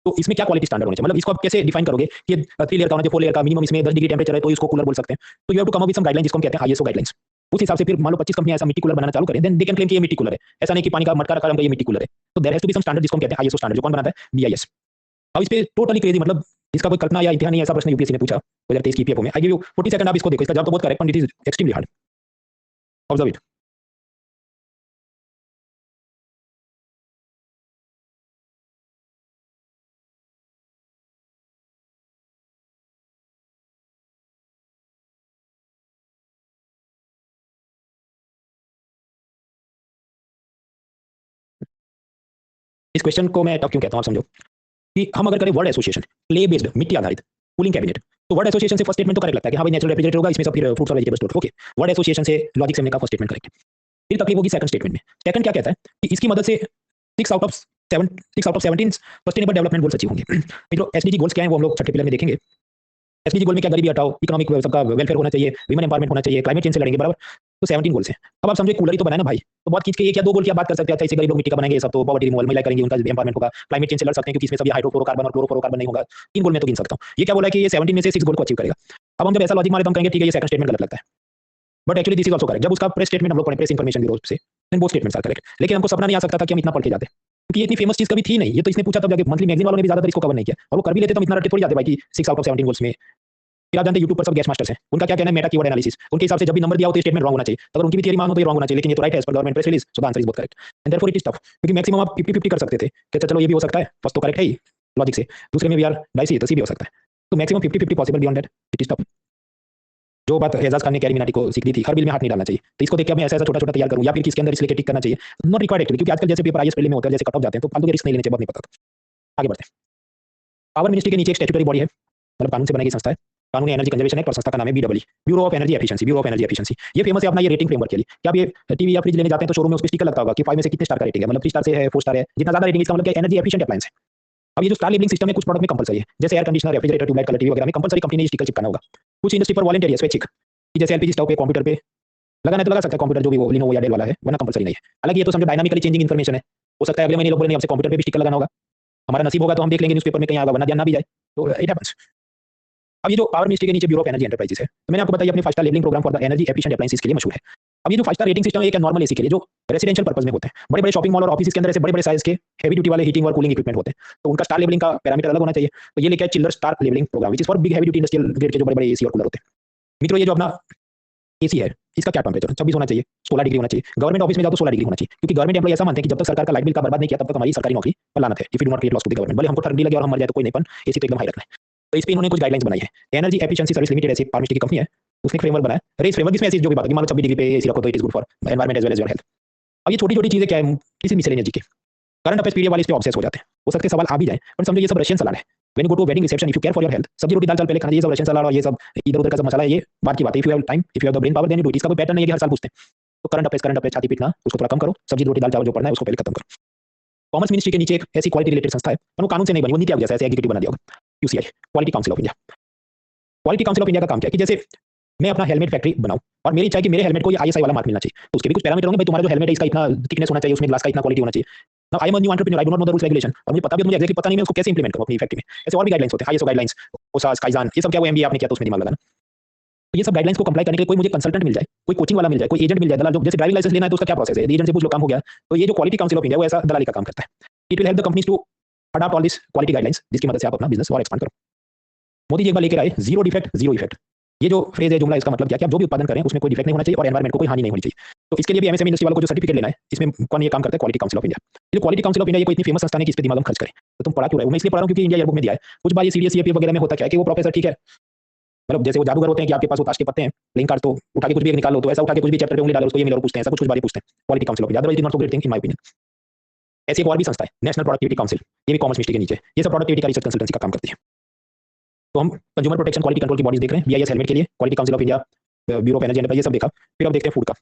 तो इसमें क्या क्वालिटी स्टैंडर्ड होने चाहिए, मतलब इसको आप कैसे डिफाइन करोगे कि 3 लेयर का होना चाहिए, 4 लेयर का, मिनिमम इसमें 10 डिग्री टेंपरेचर है तो इसको कूलर बोल सकते हैं। तो you have to come up with some guideline, जिसको हम कहते हैं आईएसओ गाइडलाइंस। उस हिसाब से फिर मान लो 25 कंपनियां ऐसा मिट्टी कूलर बनाना चालू करें, देन दे कैन क्लेम कि ये मिट्टी कूलर है। ऐसा नहीं कि पानी का मटका रखा है ये मिट्टी कूलर है। तो there has to be some standard, जिसको हम कहते हैं आईएसओ स्टैंडर्ड, जो कौन बनाता है, बीआईएस। अब इस पे टोटली क्रेजी, मतलब इसका कोई कल्पना या इम्तिहान नहीं है, ऐसा प्रश्न यूपीएससी ने पूछा 2023 की पीएफओ में। आई गिव यू 40 सेकंड, आप इसको देखो, इसका जवाब तो बहुत correct, but it is extremely hard. Observe it. इस क्वेश्चन को मैं टफ क्यों कहता हूं, आप समझो कि हम अगर करें वर्ड एसोसिएशन, क्ले बेस्ड, मिट्टी आधारित कूलिंग कैबिनेट, तो वर्ड एसोसिएशन से फर्स्ट स्टेटमेंट तो करेक्ट लगता है कि हाँ भाई नेचुरल रेफ्रिजरेटर होगा, इसमें सब फिर फ्रूट्स और vegetables store, okay. Word association से लॉजिक से हमने कहा फर्स्ट स्टेटमेंट करेक्ट। फिर तकलीफ होगी सेकंड स्टेटमेंट में। सेकंड क्या कहता है कि इसकी मदद से 6 out of 17 sustainable development goals achieve होंगे। मित्रों, एसडीजी गोल्स क्या है वो हम लोग छठे पिलर में देखेंगे। एसडीजी गोल में क्या, गरीबी हटाओ, इकोनॉमिक सबका वेलफेयर होना चाहिए, वीमेन एम्पावरमेंट होना चाहिए, क्लाइमेट चेंज से लड़ेंगे, बराबर। तो 17 गोल्स हैं। अब आप समझो कूलर ही तो बनाए ना भाई, तो बहुत खींच के ये क्या 2 गोल की आप बात कर सकते हैं, ऐसे गरीब लोग मिट्टी का बनाएंगे, सब तो पॉवर्टी रिमूवल, महिला करेंगे, उनका एम्पावरमेंट होगा, क्लाइमेट चेंज से लड़ सकते हैं क्योंकि इसमें सब हाइड्रोफ्लोरोकार्बन और क्लोरोफ्लोरोकार्बन नहीं होगा। 3 गोल में तो गिन सकता हूं। ये क्या बोला है कि ये 17 में से 6 गोल को अचीव करेगा। अब हम जब ऐसा लॉजिक मारे तो हम कहेंगे ठीक है ये सेकंड स्टेटमेंट गलत लगता है, but actually this is also correct. जब उसका प्रेस स्टेटमेंट हम लोग पढ़े प्रेस इंफॉर्मेशन ब्यूरो से, then both statements are correct. लेकिन हमको सपना नहीं आ सकता था कि हम इतना पढ़ के जाते, क्योंकि ये इतनी फेमस चीज कभी थी नहीं। ये तो इसने पूछा तब जाके, मंथली मैगजीन वालों ने भी ज्यादातर इसको कवर नहीं किया, और वो कर भी लेते तो हम इतना रट्टे थोड़ी जाते भाई कि 6 आउट ऑफ 17 गोल्स में। फिर आप जानते हैं यूट्यूब पर सब गेस्ट मास्टर्स हैं, उनका क्या कहना है, मेटा कीवर्ड एनालिसिस, उनके हिसाब से जब भी नंबर दिया हो तो स्टेटमेंट रॉन्ग होना चाहिए। अगर उनकी भी थियरी मानो तो ये रॉन्ग होना चाहिए, लेकिन ये तो राइट है as per government press release, so the answer is both correct and therefore it is tough, क्योंकि मैक्सिमम आप 50-50 कर सकते थे कि चलो ये भी हो सकता है, फर्स्ट तो करेक्ट है ही लॉजिक से, दूसरे में भी यार डाइसी है तो सी भी हो सकता है, तो maximum 50-50 possible, beyond that it is tough. जो बात एजाज खान ने कैरी मिनाटी को सीख दी थी, हर बिल में हाथ नहीं डालना चाहिए, तो इसको देख के मैं ऐसा छोटा-छोटा तैयार करूं या फिर किसके अंदर इसलिए टिक करना चाहिए, नॉट रिक्वायर्ड एक्चुअली, क्योंकि आजकल जैसे पेपर आईएएस प्रीलिम में होते हैं, जैसे कट ऑफ जाते हैं, तो फालतू के रिस्क नहीं लेने चाहिए, बहुत नहीं पता। आगे बढ़ते हैं। पावर मिनिस्ट्री के नीचे एक स्टैट्यूटरी बॉडी है, मतलब कानून से बनाई गई संस्था है, कानून एनर्जी कंजर्वेशन एक्ट, और संस्था का नाम है BW, bureau of energy efficiency, bureau of energy efficiency. ये फेमस है अपना ये रेटिंग फ्रेमवर्क के लिए। क्या आप ये टीवी या फ्रिज लेने जाते हैं तो शोरूम में उस पे स्टिकर लगता होगा कि 5 में से कितने स्टार का रेटिंग है, मतलब 3 स्टार से है, 4 स्टार है, जितना ज्यादा रेटिंग इसका मतलब एनर्जी एफिशिएंट अप्लायंस है। अब ये जो स्टार लेबलिंग सिस्टम है कुछ प्रोडक्ट में कंपलसरी है, जैसे air conditioner, refrigerator, tubelight, colour TV वगैरह में कंपलसरी कंपनी ने स्टिकर चिपकाना होगा। कुछ इंडस्ट्री पर वॉलंटरी है, स्वैच्छिक, जैसे एलपीजी स्टोव पे, कंप्यूटर पे लगाना है तो लगा सकता है, कंप्यूटर जो भी वो लिनोवो या डेल वाला है, वरना कंपलसरी नहीं है। हालांकि ये तो समझो डायनामिकली चेंजिंग इन्फॉर्मेशन है, हो सकता है अगले महीने लोग बोले नहीं हमसे कंप्यूटर पे भी स्टिकर लगाना होगा, हमारा नसीब होगा तो हम देख लेंगे न्यूज़पेपर में कहीं आएगा, वरना ध्यान ना भी जाए, तो इट हैपेंस। अब ये जो पावर मिनिस्ट्री के नीचे ब्यूरो ऑफ एनर्जी एंटरप्राइजेस है, तो मैंने आपको बताया अपने 5 star labelling programme for the energy efficient appliances के लिए मशहूर है। अब ये जो 5 स्टार रेटिंग सिस्टम है, ये क्या नॉर्मल एसी के लिए जो रेजिडेंशियल पर्पस में होते हैं, बड़े-बड़े शॉपिंग मॉल और ऑफिस के अंदर ऐसे बड़े-बड़े साइज के हेवी ड्यूटी वाले हीटिंग और कूलिंग इक्विपमेंट होते हैं, तो उनका स्टार लेबलिंग का पैरामीटर अलग होना चाहिए। तो ये लेके chiller star labelling programme, which is for big heavy duty industrial grade के जो बड़े-बड़े एसी और कूलर होते हैं। मित्रों, ये जो अपना एसी है, इसका क्या टेंपरेचर 26 होना चाहिए, 16 डिग्री होना चाहिए। गवर्नमेंट ऑफिस में जाओ तो 16 डिग्री होना चाहिए, क्योंकि गवर्नमेंट एम्प्लॉय ऐसा मानते हैं कि जब तक सरकार का लाइट बिल का बर्बाद नहीं किया तब तक हमारी सरकारी नौकरी पर लानत है। If you do not create loss to the government, भले हमको ठंडी लगे और हम मर जाए तो कोई नहीं, पर एसी तो एकदम हाई रखना है। तो इस पे इन्होंने कुछ गाइडलाइंस बनाई है। एनर्जी एफिशिएंसी सर्विस लिमिटेड ऐसी पावर मिनिस्ट्री की कंपनी है, उसने फ्रेमवर्क बनाया। रेस फ्रेमवर्क इसमें ऐसी जो भी बात है, मान लो 26 डिग्री पे एसी रखो तो it is good for environment as well as your health. अब ये छोटी-छोटी चीजें क्या है, किसी मिसलेनियस जी के करंट अफेयर्स पीरियड वाले इस पे ऑब्सेस हो जाते हैं, हो सकते सवाल आ भी जाए, पर समझो ये सब रशियन सलाह है। When you go to wedding reception, if you care for your health, सब्जी रोटी दाल चावल पहले खाना, ये सब रेस्टोरेंट सलाद और ये सब इधर उधर का सब मसाला, ये बात की बात है। If you have time, if you have the brain power, then you do it. इसका कोई पैटर्न नहीं है कि हर साल पूछते हैं। तो करंट अफेयर्स छाती पीटना उसको थोड़ा कम करो, सब्जी रोटी दाल चावल जो पढ़ना है उसको पहले खत्म करो। कॉमर्स मिनिस्ट्री के नीचे एक ऐसी क्वालिटी रिलेटेड संस्था है, पर वो कानून से नहीं बनी, वो नीति आयोग जैसा ऐसे एग्जीक्यूटिव बना दिया होगा, UCI, quality council of India. Quality council of India का काम क्या है कि जैसे मैं अपना हेलमेट फैक्ट्री बनाऊं और मेरी इच्छा है कि मेरे हेलमेट को ये आईएसआई वाला मार्क मिलना चाहिए, तो उसके भी कुछ पैरामीटर होंगे। भाई तुम्हारा जो हेलमेट है इसका इतना थिकनेस होना चाहिए, उसमें ग्लास का इतना क्वालिटी होना चाहिए। Now I am a new entrepreneur, I do not know the rules regulation, और मुझे पता भी, मुझे एग्जैक्टली पता नहीं मैं उसको कैसे इंप्लीमेंट करूं अपनी फैक्ट्री में। ऐसे और भी गाइडलाइंस होते हैं, आईएसओ गाइडलाइंस, ओसास, काइजान, ये सब क्या वो एमबीए आपने किया तो उसमें दिमाग लगाना। तो ये सब गाइडलाइंस को कंप्लाई करने के लिए कोई मुझे कंसल्टेंट मिल जाए, कोई कोचिंग वाला मिल जाए, कोई एजेंट मिल जाए, दलाल, जो जैसे ड्राइविंग लाइसेंस लेना है तो उसका क्या प्रोसेस है, एजेंट से पूछ लो, काम हो गया। तो ये जो क्वालिटी काउंसिल ऑफ इंडिया वो ऐसा दलाली का काम करता है। It will help the companies to adopt all this quality guidelines, जिसकी मदद से आप अपना बिजनेस और एक्सपांड करो। मोदी जी एक बार लेकर आए जीरो डिफेक्ट जीरो इफेक्ट। ये जो फ्रेज है, जुमला, इसका मतलब क्या कि आप जो भी उत्पादन करें उसमें कोई डिफेक्ट नहीं होना चाहिए और एनवायरमेंट को कोई हानि नहीं होनी चाहिए। तो इसके लिए भी एमएसएमई इंडस्ट्री वालों को जो सर्टिफिकेट लेना है, इसमें कौन ये काम करता है, क्वालिटी काउंसिल ऑफ इंडिया। ये क्वालिटी काउंसिल ऑफ इंडिया ये कोई इतनी फेमस संस्था है कि इस पे दिमाग हम खर्च करें। तो तुम पढ़ा क्यों रहे हो? मैं इसलिए पढ़ा हूं क्योंकि इंडिया ईयरबुक में दिया है। कुछ बार ये सीडीएस सीएपी वगैरह में होता क्या है कि वो प्रोफेसर ठीक है, मतलब जैसे वो जादूगर होते हैं कि आपके पास वो ताश के पत्ते हैं, प्लेइंग कार्ड, तो उठा के कुछ भी एक निकाल लो, तो ऐसा उठा के कुछ भी चैप्टर पे उंगली डालो, उसको ये मिला और पूछते हैं, ऐसा कुछ बार पूछते हैं। Quality council of India, otherwise it is not so great thing in my opinion. ऐसी एक और भी संस्था है, नेशनल प्रोडक्टिविटी काउंसिल, ये भी कॉमर्स मिनिस्ट्री के नीचे, ये सब प्रोडक्टिविटी का रिसर्च कंसल्टेंसी का काम करती है। तो हम कंज्यूमर प्रोटेक्शन क्वालिटी कंट्रोल की बॉडीज देख रहे हैं, बीआईएस हेलमेट के लिए, quality council of India, bureau of energy and ये सब देखा। फिर अब देखते हैं फूड का।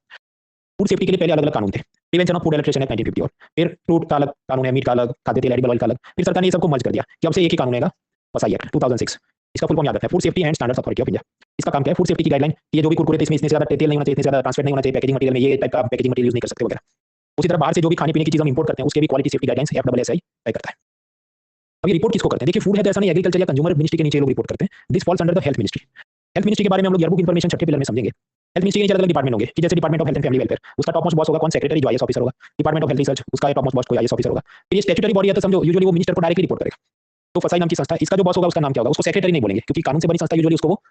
फूड सेफ्टी के लिए पहले अलग अलग कानून थे, prevention of food adulteration act 1950, और फिर फ्रूट का अलग कानून है, मीट का अलग, खाद्य तेल एडिबल ऑयल का अलग। फिर सरकार ने ये सबको मर्ज कर दिया कि अब से एक ही कानून है, वसाई एक्ट 2006। इसका फुल फॉर्म याद रखना है, food safety and standards authority of India. इसका काम क्या है, फूड सेफ्टी की गाइडलाइन, ये जो भी कुरकुरे इसमें इतने ज्यादा तेल नहीं होना चाहिए, इतने ज्यादा ट्रांसफेट नहीं होना चाहिए, पैकेजिंग मटेरियल में ये टाइप का पैकेजिंग मटेरियल यूज नहीं कर सकते वगैरह। उसी तरह बाहर से जो भी खाने पीने की चीज हम इंपोर्ट करते हैं उसके भी क्वालिटी सेफ्टी गाइडलाइंस एफडब्ल्यूएसआई तय करता है। अब ये रिपोर्ट किसको करते हैं? देखिए, फूड है तो ऐसा नहीं, एग्रीकल्चर या कंज्यूमर मिनिस्ट्री के नीचे लोग रिपोर्ट करते हैं। This falls under the health ministry. Health ministry के बारे में हम लोग ईयरबुक इन्फॉर्मेशन छठे पिलर में समझेंगे। हेल्थ मिनिस्ट्री के अलग अलग डिपार्टमेंट होंगे कि जैसे department of health and family welfare, उसका टॉप मोस्ट बॉस होगा कौन, सेक्रेटरी, जो आईएएस ऑफिसर होगा। डिपार्टमेंट ऑफ हेल्थ रिसर्च, उसका टॉप मोस्ट बॉस कोई आईएएस ऑफिसर होगा। फिर ये स्टैट्यूटरी बॉडी है तो समझो यूजुअली वो मिनिस्टर को डायरेक्टली रिपोर्ट करेगा। तो फसाई नाम की संस्था है, इसका जो बॉस होगा उसका नाम क्या होगा, उसको सेक्रेटरी नहीं बोलेंगे क्योंकि कानून से बनी संस्था, यूजुअली उसको वो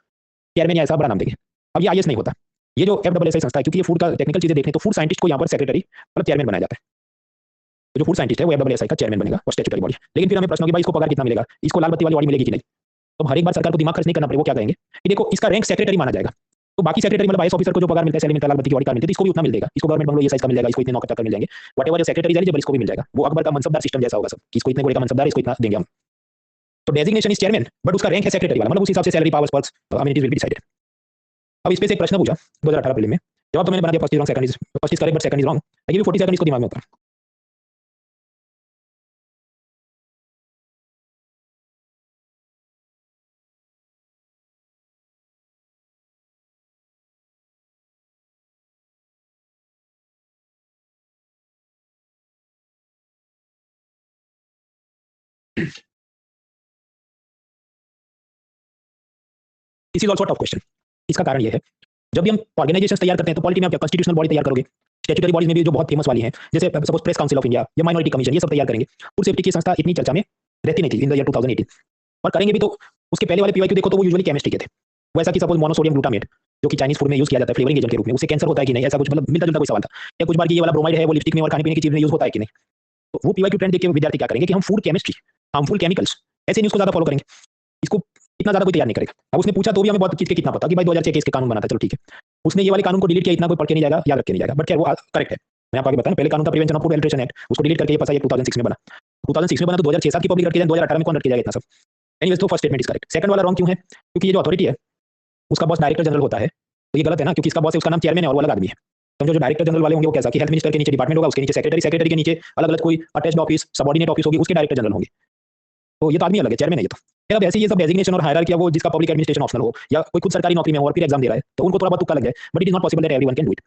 चेयरमैन या ऐसा बड़ा नाम देंगे। अब ये आईएएस नहीं होता, ये जो एफडब्ल्यूएसआई संस्था है, क्योंकि ये फूड का टेक्निकल चीजें देखने, तो फूड साइंटिस्ट को यहाँ पर सेक्रेटरी मतलब चेयरमैन बनाया जाता है। तो जो फूड साइंटिस्ट है वो एफडब्ल्यूएसआई का चेयरमैन बनेगा और स्टैट्यूटरी बॉडी। लेकिन फिर हमें प्रश्न होगा भाई इसको पगार कितना मिलेगा, इसको लाल बत्ती वाली बॉडी मिलेगी कि नहीं। तो हर एक बार सरकार को दिमाग खर्च नहीं करना पड़ेगा। वो क्या करेंगे कि देखो इसका रैंक सेक्रेटरी माना जाएगा, तो बाकी सेक्रेटरी मतलब आईएएस ऑफिसर को जो पगार मिलता है, सैलरी मिलता है, लाल बत्ती की बॉडी का मिलता है, इसको भी उतना मिल देगा। इसको गवर्नमेंट बंगलो ये साइज का मिल जाएगा, इसको इतने नौकर तक मिल जाएंगे, व्हाटएवर सेक्रेटरी एलिजिबल इसको भी मिल जाएगा। वो अकबर का मनसबदार सिस्टम जैसा होगा सब, कि इसको इतने बड़े का मनसबदार है, इसको इतना देंगे हम। तो डेजिग्नेशन इज चेयरमैन, बट उसका रैंक है सेक्रेटरी वाला, मतलब उस हिसाब से salary, powers, perks, amenities will be decided. अब इस पे से एक प्रश्न पूछा 2018 प्रीलिम में, जवाब तो मैंने बना दिया, first is wrong, second is first is correct but second is wrong. ये भी 40 सेकंड इसको दिमाग में होता है। This is also tough question. इसका कारण ये है, जब भी हम ऑर्गेनाइजेशन तैयार करते हैं तो पॉलिटी में आप क्या कॉन्स्टिट्यूशनल बॉडी तैयार करोगे, स्टैट्यूटरी बॉडीज में भी जो बहुत फेमस वाली हैं, जैसे suppose press council of India या माइनॉरिटी कमीशन, ये सब तैयार करेंगे। फूड सेफ्टी की संस्था इतनी चर्चा में रहती नहीं थी इन द ईयर 2018, और करेंगे भी तो उसके पहले वाले पीवाईक्यू देखो तो वो यूजुअली केमिस्ट्री के थे। वैसा कि सपोज मोनोसोडियम ग्लूटामेट जो कि चाइनीज फूड में यूज किया जाता है फ्लेवरिंग एजेंट के रूप में, उससे कैंसर होता है कि नहीं, ऐसा कुछ मतलब मिलता जुलता कोई सवाल था। या कुछ बार कि ये वाला ब्रोमाइड है वो लिपस्टिक में और खाने पीने की चीज में यूज होता है कि नहीं। तो वो पीवाईक्यू ट्रेंड देख के विद्यार्थी क्या करेंगे कि हम फूड केमिस्ट्री, हार्मफुल केमिकल्स, ऐसे न्यूज को ज्यादा फॉलो करेंगे। इसको इतना ज्यादा कोई तैयार नहीं करेगा। अब उसने पूछा तो भी हमें बहुत चीज के कितना पता कि भाई 2006 के इसके कानून बना था, चलो ठीक है। उसने ये वाले कानून को डिलीट किया, इतना कोई पढ़ के नहीं जाएगा, याद रख के नहीं जाएगा, बट क्या वो करेक्ट है। मैं आपको आगे बताऊं, पहले कानून था prevention of food adulteration act, उसको डिलीट करके ये फंसा, ये 2006 में बना। 2006 में बना तो 2006-7 की पब्लिक रट के जाए, 2018 में कौन रट के जाएगा इतना सब। एनीवेज, तो first statement is correct. Second वाला रॉन्ग क्यों है? क्योंकि ये जो अथॉरिटी है उसका बॉस डायरेक्टर जनरल होता है, तो ये गलत है ना, क्योंकि इसका बॉस है, उसका नाम चेयरमैन है और वो अलग आदमी है। समझो जो डायरेक्टर जनरल वाले होंगे वो कैसा कि हेल्थ मिनिस्टर के नीचे डिपार्टमेंट होगा, उसके नीचे सेक्रेटरी, सेक्रेटरी के नीचे अलग अलग कोई अटैच्ड ऑफिस, सबऑर्डिनेट ऑफिस होगी, उसके डायरेक्टर जनरल होंगे। तो ये तो आदमी अलग है, चेयरमैन है ये तो। फिर अब ऐसे ये सब डेजिग्नेशन और हायरार्की, वो जिसका पब्लिक एडमिनिस्ट्रेशन ऑप्शनल हो या कोई खुद सरकारी नौकरी में हो और फिर एग्जाम दे रहा है, तो उनको थोड़ा बहुत तुक्का लग जाए, but it is not possible that everyone can do it.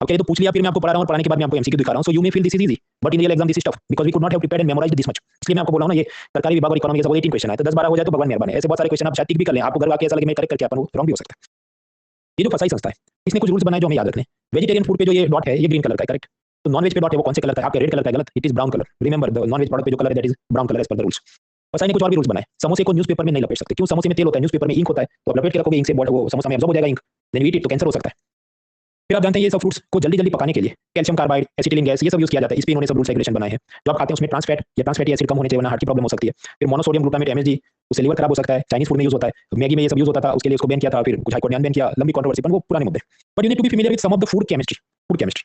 अब क्या, तो पूछ लिया, फिर मैं आपको पढ़ा रहा हूं और पढ़ाने के बाद मैं आपको एमसीक्यू दिखा रहा हूं, so you may feel this is easy, but in real exam this is tough because we could not have prepared and memorised this much. इसलिए मैं आपको बोल रहा हूं ना, ये सरकारी विभाग और इकोनॉमी के सब 18 क्वेश्चन आए तो 10-12 हो जाए तो भगवान मेहरबान है। ऐसे बहुत सारे क्वेश्चन आप शायद टिक भी कर लें, आपको घर आके ऐसा लगे मैं करेक्ट करके अपन रॉन्ग भी हो सकता है। ये जो फसाई संस्था है, इसने कुछ रूल्स बनाए जो हमें याद रखने। वेजिटेरियन फूड पे जो ये डॉट है, ये ग्रीन कलर का है, करेक्ट। तो नॉन वेज पे डॉट है वो कौन से कलर का है? आपके रेड कलर का है, गलत। It is brown colour. Remember the non veg product पे जो कलर है that is brown colour as per the rules. FSSAI ने कुछ और भी रूल्स बनाए। समोसे को न्यूज़पेपर में नहीं लपेट सकते, क्यों? समोसे में तेल होता है, न्यूज़पेपर में इंक होता है, तो आप लपेट के रखोगे इंक से वो समोसा में एब्जॉर्ब हो जाएगा इंक, देन ईट इट, तो कैंसर हो सकता है। फिर आप जानते हैं ये सब फ्रूट्स को जल्दी जल्दी पकाने के लिए कैल्शियम कार्बाइड, एसिटिलीन गैस, ये सब यूज किया जाता है। इस पे इन्होंने सब रूल्स रेगुलेशन बनाए हैं। जो आप खाते हैं उसमें ट्रांस फैट या ट्रांस फैटी एसिड कम होने चाहिए, वरना हार्ट की प्रॉब्लम हो सकती है। फिर मोनोसोडियम ग्लूटामेट एमएसजी, उससे लीवर खराब हो सकता है। चाइनीज फूड में यूज होता है, मैगी में ये सब यूज होता था, उसके लिए उसको बैन किया था, फिर कुछ हाई कोर्ट ने बैन किया, लंबी कंट्रोवर्सी, पर वो पुराने मुद्दे। But you need to be familiar with some of the food chemistry.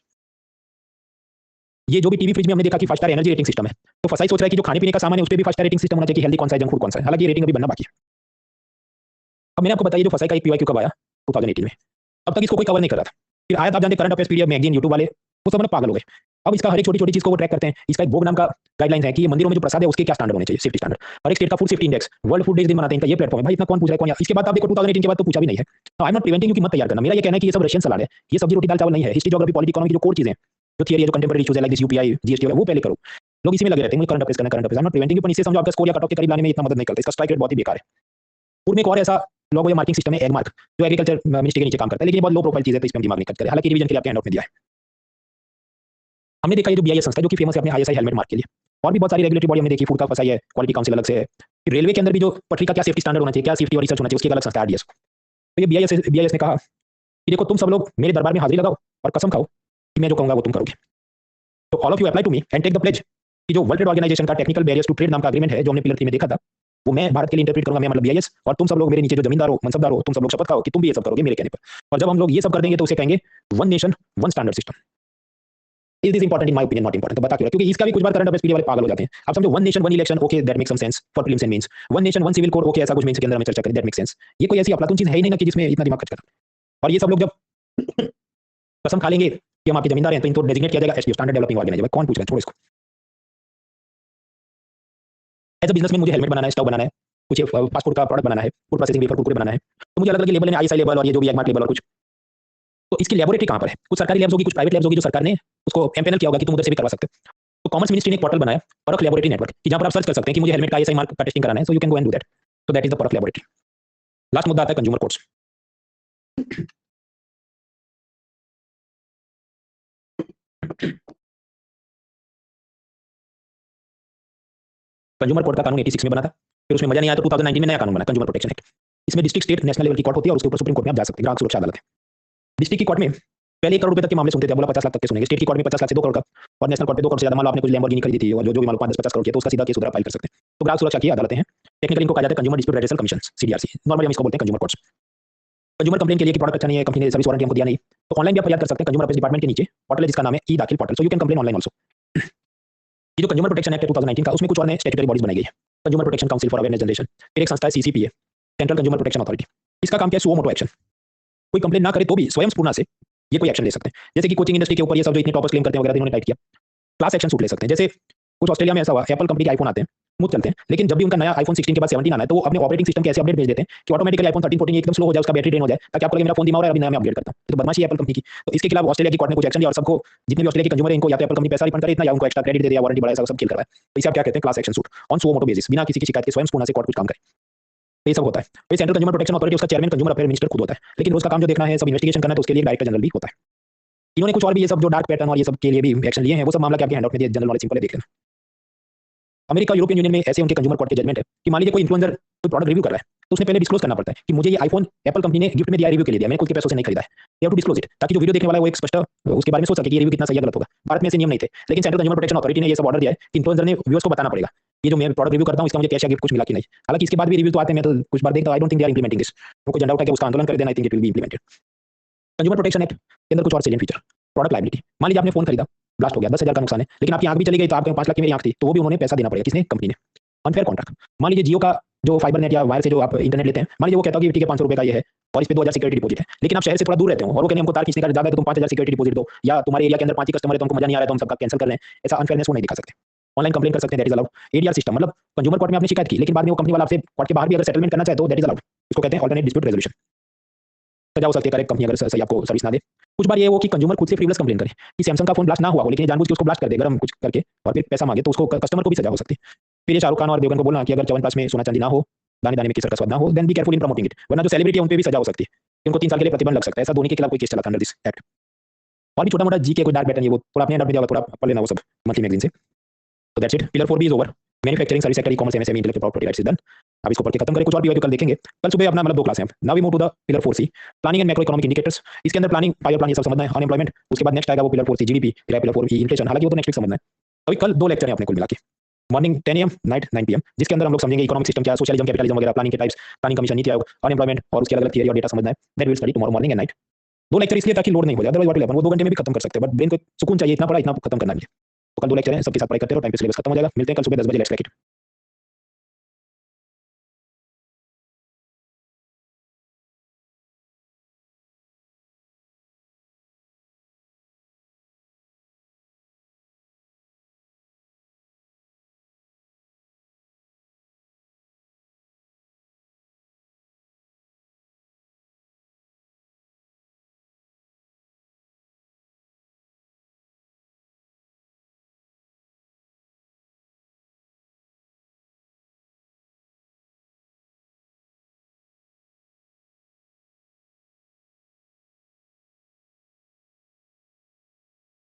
ये जो भी टीवी फ्रिज में हमने देखा कि 5 स्टार एनर्जी रेटिंग सिस्टम है, तो फसाई सोच रहा है कि जो खाने पीने का सामान है उस पे भी 5 स्टार रेटिंग सिस्टम होना चाहिए कि हेल्दी कौन सा है, जंक फूड कौन सा है। हालांकि ये रेटिंग अभी बनना बाकी है। अब मैंने आपको बताया जो फसाई का एक पीवाईक्यू कब आया 2018 में, अब तक इसको कोई कवर नहीं कर रहा था। फिर आया था, आप जानते current affairs PDF magazine YouTube वाले, वो सब पागल हो गए। अब इसका हर एक छोटी छोटी चीज को वो ट्रैक करते हैं। इसका एक भोग नाम का गाइडलाइन है कि ये मंदिरों में जो प्रसाद है उसके क्या स्टैंडर्ड होने चाहिए, सेफ्टी स्टैंडर्ड। और एक स्टेट का food safety index, world food day दिन मनाते हैं, इनका ये प्लेटफॉर्म है। भाई इतना कौन पूछ रहा है, कौन? इसके बाद आप देखो 2018 के बाद तो पूछा भी नहीं है। आई एम नॉट प्रिवेंटिंग यू कि मत तैयार करना, मेरा ये कहना है कि ये सब रशियन सलाद है, ये सब्जी रोटी दाल चावल नहीं है। हिस्ट्री ज्योग्राफी पॉलिटी इकोनॉमी की जो कोर चीजें, जो थियरी है, जो कंटेम्परेरी इश्यूज है लाइक दिस यूपीआई जीएसटी वो पहले करो। लोग इसी में लगे रहते हैं, मुझे करंट अफेयर्स करना, current affairs. I am not preventing you, पर इसे समझो आपका स्कोर या कट ऑफ के करीब लाने में इतना मदद नहीं करता। इसका स्ट्राइक रेट बहुत ही बेकार है। पूर्व में एक और ऐसा लोगो या मार्किंग सिस्टम है एगमार्क, जो एग्रीकल्चर मिनिस्ट्री के नीचे काम करता है, लेकिन ये बहुत लो प्रोफाइल चीज है, तो इस पे हम दिमाग नहीं खर्च करें। हालांकि रिवीजन के लिए आपके हैंड आउट में दिया है। हमने देखा ये जो बीआईएस संस्था जो कि फेमस है अपने आईएसआई हेलमेट मार्क के लिए, और भी बहुत सारी रेगुलेटरी बॉडी हमने देखी, फूड का फसाई है, क्वालिटी काउंसिल अलग से है। रेलवे के अंदर भी जो पटरी का क्या सेफ्टी स्टैंडर्ड होना चाहिए, क्या सेफ्टी और रिसर्च होना चाहिए, उसकी एक अलग संस्था है आरडीएस। तो ये बीआईएस ने कहा कि देखो तुम सब लोग मेरे दरबार में हाजिरी लगाओ और कसम खाओ कि मैं जो कहूंगा वो तुम करोगे। तो all of you apply to me and take the pledge कि जो वर्ल्ड ट्रेड ऑर्गेनाइजेशन का टेक्निकल बैरियर्स टू ट्रेड नाम का एग्रीमेंट है, जो हमने पिलर 3 में देखा था, वो मैं भारत के लिए इंटरप्रेट करूंगा, मैं मतलब बीआईएस, और तुम सब लोग मेरे नीचे जो जमींदार हो, मनसबदार हो, तुम सब लोग शपथ खाओ कि तुम भी ये सब करोगे मेरे कहने पर। और जब हम लोग ये सब कर देंगे तो उसे कहेंगे one nation one standard system. Is this important in my opinion? Not important. तो बता क्यों? क्योंकि इसका भी कुछ बार करंट अफेयर्स पीडी वाले पागल हो जाते हैं। आप समझो one nation one election, okay that makes some sense for prelims and mains. One nation one civil code, okay ऐसा कुछ मेंस के अंदर हमें चर्चा करें, दैट मेक्स सेंस। ये कोई ऐसी अफलातून चीज है ही नहीं ना कि जिसमें इतना दिमाग खर्च करना। और ये सब लोग जब कसम खा लेंगे कि हम आपके जमींदार हैं, तो इनको डेजिग्नेट किया जाएगा एसडीओ, स्टैंडर्ड डेवलपिंग ऑर्गेनाइजेशन। कौन पूछ रहा है, छोड़ो इसको। एज अ बिजनेसमैन मुझे हेलमेट बनाना है, स्टव बनाना है, कुछ पासपोर्ट का प्रोडक्ट बनाना है, फूड प्रोसेसिंग वेफर कुरकुरे बनाना है, तो मुझे अलग अलग लेबल है, आईएसआई लेबल और ये जो भी एगमार्क लेबल और कुछ। तो इसकी लैबोरेटरी कहां पर है? कुछ सरकारी लैब्स होगी, कुछ प्राइवेट लैब्स होगी, जो सरकार ने उसको एमपैनल किया होगा कि तुम उधर से भी करवा सकते हो। तो कॉमर्स मिनिस्ट्री ने एक पोर्टल बनाया, परख लैबोरेटरी नेटवर्क, कि जहां पर आप सर्च कर सकते हैं कि मुझे हेलमेट का आईएसआई मार्क का टेस्टिंग कराना है, so you can go and do that. So that is the परख लैबोरेटरी। लास्ट मुद्दा आता है कंज्यूमर कोर्ट्स। कंज्यूमर कोर्ट का कानून 86 में बना था, फिर उसमें मजा नहीं आया तो 2019 में नया कानून बना, कंज्यूमर प्रोटेक्शन एक्ट। इसमें डिस्ट्रिक्ट स्टेट नेशनल लेवल की कोर्ट होती है और उसके ऊपर सुप्रीम कोर्ट में आप जा सकते हैं, ग्राहक सुरक्षा अदालत है। डिस्ट्रिक्ट की कोर्ट में पहले 1 करोड़ रुपए तक के मामले सुनते थे, अब बोला 50 लाख तक के सुनेंगे। स्टेट की कोर्ट में 50 लाख से 2 करोड़ का, और नेशनल कोर्ट पे 2 करोड़ से ज्यादा। मान लो आपने कुछ लैम्बोर्गिनी खरीदी थी और जो भी मान लो 5-10-50 करोड़ की, तो उसका सीधा केस उधर फाइल कर सकते हैं। तो ग्राहक सुरक्षा की अदालतें हैं, टेक्निकली इनको कहा जाता है consumer dispute redressal commission, CDRC. Normally हम इसको बोलते हैं कंज्यूमर कोर्ट्स। कंज्यूमर कंप्लेंट के लिए कि प्रोडक्ट अच्छा नहीं है, कंपनी ने सर्विस वारंटी हमको दिया नहीं, तो ऑनलाइन भी आप फरियाद कर सकते हैं। कंज्यूमर अफेयर्स डिपार्टमेंट के नीचे पोर्टल है जिसका नाम है ई दाखिल portal, so you can complain online also. ये जो कंज्यूमर प्रोटेक्शन एक्ट है 2019 का, उसमें कुछ और नए स्टैट्यूटरी बॉडीज बनाई गई है। Consumer protection council for awareness generation, फिर एक संस्था है CCPA, central consumer protection authority. इसका काम क्या है? Suo motu action. कोई कंप्लेन ना करे तो भी स्वयं स्फूर्णा से ये कोई एक्शन ले सकते हैं। जैसे कि कोचिंग इंडस्ट्री के ऊपर ये सब जो इतने टॉपर्स क्लेम करते हैं वगैरह, इन्होंने टाइप किया, क्लास एक्शन सूट ले सकते हैं। जैसे कुछ ऑस्ट्रेलिया में ऐसा हुआ, एप्पल कंपनी के आईफोन आते हैं, स्मूथ चलते हैं, लेकिन जब भी उनका नया आईफोन 16 के बाद 17 आना है, तो वो अपने ऑपरेटिंग सिस्टम के ऐसे अपडेट भेज देते हैं कि ऑटोमेटिकली आईफोन 13 14 एकदम स्लो हो जाए, उसका बैटरी ड्रेन हो जाए, ताकि आपको लगे मेरा फोन धीमा हो रहा है, अभी नया मैं अपग्रेड करता हूं। तो बदमाशी है एप्पल कंपनी की। तो इसके खिलाफ ऑस्ट्रेलिया की कोर्ट ने कुछ एक्शन लिया और सबको, जितने भी ऑस्ट्रेलिया के कंज्यूमर है, इनको या तो एप्पल कंपनी पैसा रिफंड करे इतना, या उनको एक्स्ट्रा क्रेडिट दे दे, या वारंटी बढ़ाए, सब खेल करवाए। तो इसे आप क्या कहते हैं? Class action suit on suo motu basis, बिना किसी की शिकायत के स्वयं स्फूर्णा से कोर्ट कुछ काम करे। तो ये सब होता है। तो सेंट्रल कंज्यूमर प्रोटेक्शन अथॉरिटी, उसका चेयरमैन कंज्यूमर अफेयर मिनिस्टर खुद होता है, लेकिन उसका काम जो देखना है, सब इन्वेस्टिगेशन करना है, तो उसके लिए डायरेक्टर जनरल भी होता है। इन्होंने कुछ और भी ये सब जो डार्क पैटर्न और ये सब के लिए भी एक्शन लिए हैं, वो सब मामला क्या आपके हैंडआउट में दिया, जनरल नॉलेज सिंपल है, देख लेना। अमेरिका यूरोपियन यूनियन में ऐसे उनके कंज्यूमर कोर्ट के जजमेंट है कि मान लीजिए कोई इन्फ्लुएंसर कोई प्रोडक्ट रिव्यू कर रहा है, तो उसने पहले डिस्क्लोज करना पड़ता है कि मुझे ये आईफोन एप्पल कंपनी ने गिफ्ट में दिया, रिव्यू के लिए दिया, मैंने खुद के पैसों से नहीं खरीदा है। You have to disclose it, ताकि जो वीडियो देखने वाला है वो एक स्पष्ट उसके बारे में सोच सके कि ये रिव्यू कितना सही या गलत होगा। भारत में ऐसे नियम नहीं थे, लेकिन सेंट्रल कंज्यूमर प्रोटेक्शन अथॉरिटी ने ये सब ऑर्डर दिया है कि इन्फ्लुएंसर ने व्यूअर्स को बताना पड़ेगा ये जो मैं प्रोडक्ट रिव्यू करता हूं इसका मुझे कैश या गिफ्ट कुछ मिला कि नहीं। हालांकि इसके बाद भी रिव्यू तो आते हैं, मैं तो कुछ बार देखता हूं, I don't think they are implementing this. उनको एजेंडा उठा के उसका आंदोलन कर देना, I think it will be implemented. Consumer protection act के अंदर कुछ और सेलिएंट फीचर, प्रोडक्ट लायबिलिटी। मान लीजिए आपने फोन खरीदा, ब्लास्ट हो गया, 10,000 का नुकसान है, लेकिन आपकी आंख भी चली गई, तो आपके 5 लाख की मेरी आंख थी, तो वो भी उन्होंने पैसा देना पड़ेगा। किसने? कंपनी ने। Unfair contract. मान लीजिए जियो का जो फाइबर नेट या वायर से जो आप इंटरनेट लेते हैं, मान लीजिए वो कहता है कि ठीक है 500 रुपए का ये है और इस पे 2,000 सिक्योरिटी डिपॉजिट है, लेकिन आप शहर से थोड़ा दूर रहते हो और वो कहने हमको तार खींचने का ज्यादा है, तो तुम 5,000 सिक्योरिटी डिपॉजिट दो, या तुम्हारे एरिया के अंदर 5 ही कस्टमर है तो हमको मजा नहीं आ रहा है तो हम सबका कैंसिल कर रहे हैं। ऐसा अनफेयरनेस वो नहीं दिखा सकते। ऑनलाइन कंप्लेन कर सकते हैं, that is allowed. ADR system, मतलब कंज्यूमर कोर्ट में आपने शिकायत की, लेकिन बाद में वो कंपनी वाला आपसे कोर्ट के बाहर भी अगर सेटलमेंट करना चाहे तो दैट इज अलाउड। इसको कहते हैं अल्टरनेट डिस्प्यूट रेजोल्यूशन। सजा हो सकती है करेक्ट कंपनी अगर सही आपको सर्विस ना दे। कुछ बार ये हो कि कंज्यूमर खुद से फ्रीवियस कंप्लेन करे कि सैमसंग का फोन ब्लास्ट ना हुआ हो, लेकिन जानबूझ के उसको ब्लास्ट कर दे गरम कुछ करके और फिर पैसा मांगे, तो उसको कस्टमर को भी सजा हो सकती है। फिर ये शाहरुख खान और देवगन को बोलना कि अगर च्यवनप्राश में सोना चांदी ना हो, दाने दाने में केसर का स्वाद ना हो, then be careful in promoting it, वरना जो सेलिब्रिटी है उन पे भी सजा हो सकती है, उनको 3 साल के लिए प्रतिबंध लग सकता है। ऐसा धोनी के खिलाफ कोई केस चला था अंडर दिस एक्ट। और भी छोटा मोटा जी के कोई डार्क पैटर्न, ये वो थोड़ा अपने अंडर में दिया हुआ, थोड़ा पढ़ लेना वो सब मंथली मैगजीन से। तो दैट्स इट, पिलर 4 भी is over. Manufacturing service sector, e-commerce, MSME, intellectual property rights is done. अब इसको पढ़ के खत्म करें। कुछ और भी कल देखेंगे। कल सुबह अपना मतलब 2 क्लास है। Now we move to the pillar 4C, planning and macro economic indicators. इसके अंदर प्लानिंग, 5 प्लान ये सब समझना है, अनएम्प्लॉयमेंट, उसके बाद नेक्स्ट आएगा वो पिलर 4C जीडीपी, फिर पिलर 4E इन्फ्लेशन, हालांकि वो तो नेक्स्ट वीक समझना है। अभी कल 2 लेक्चर हैं अपने कुल मिला के, मॉर्निंग 10 AM, नाइट 9 PM, जिसके अंदर हम लोग समझेंगे इकोनॉमिक सिस्टम क्या है, सोशलिज्म, कैपिटलिज्म वगैरह, प्लानिंग के types, planning commission, NITI Aayog, unemployment और उसके अलग-अलग थियरी और डेटा समझना है। That will study tomorrow morning and night. 2 lecture इसलिए ताकि लोड नहीं हो जाए, अदरवाइज व्हाट विल हैपन, वो 2 घंटे में भी खत्म कर सकते हैं, बट ब्रेन को सुकून चाहिए, इतना पढ़ा इतना खत्म करना भी है। तो कल 2 लेक्चर हैं, सबके साथ पढ़ाई करते रहो, टाइम पे सिलेबस खत्म हो जाएगा। मिलते हैं कल सुबह 10 बजे, लेट्स क्रैक इट।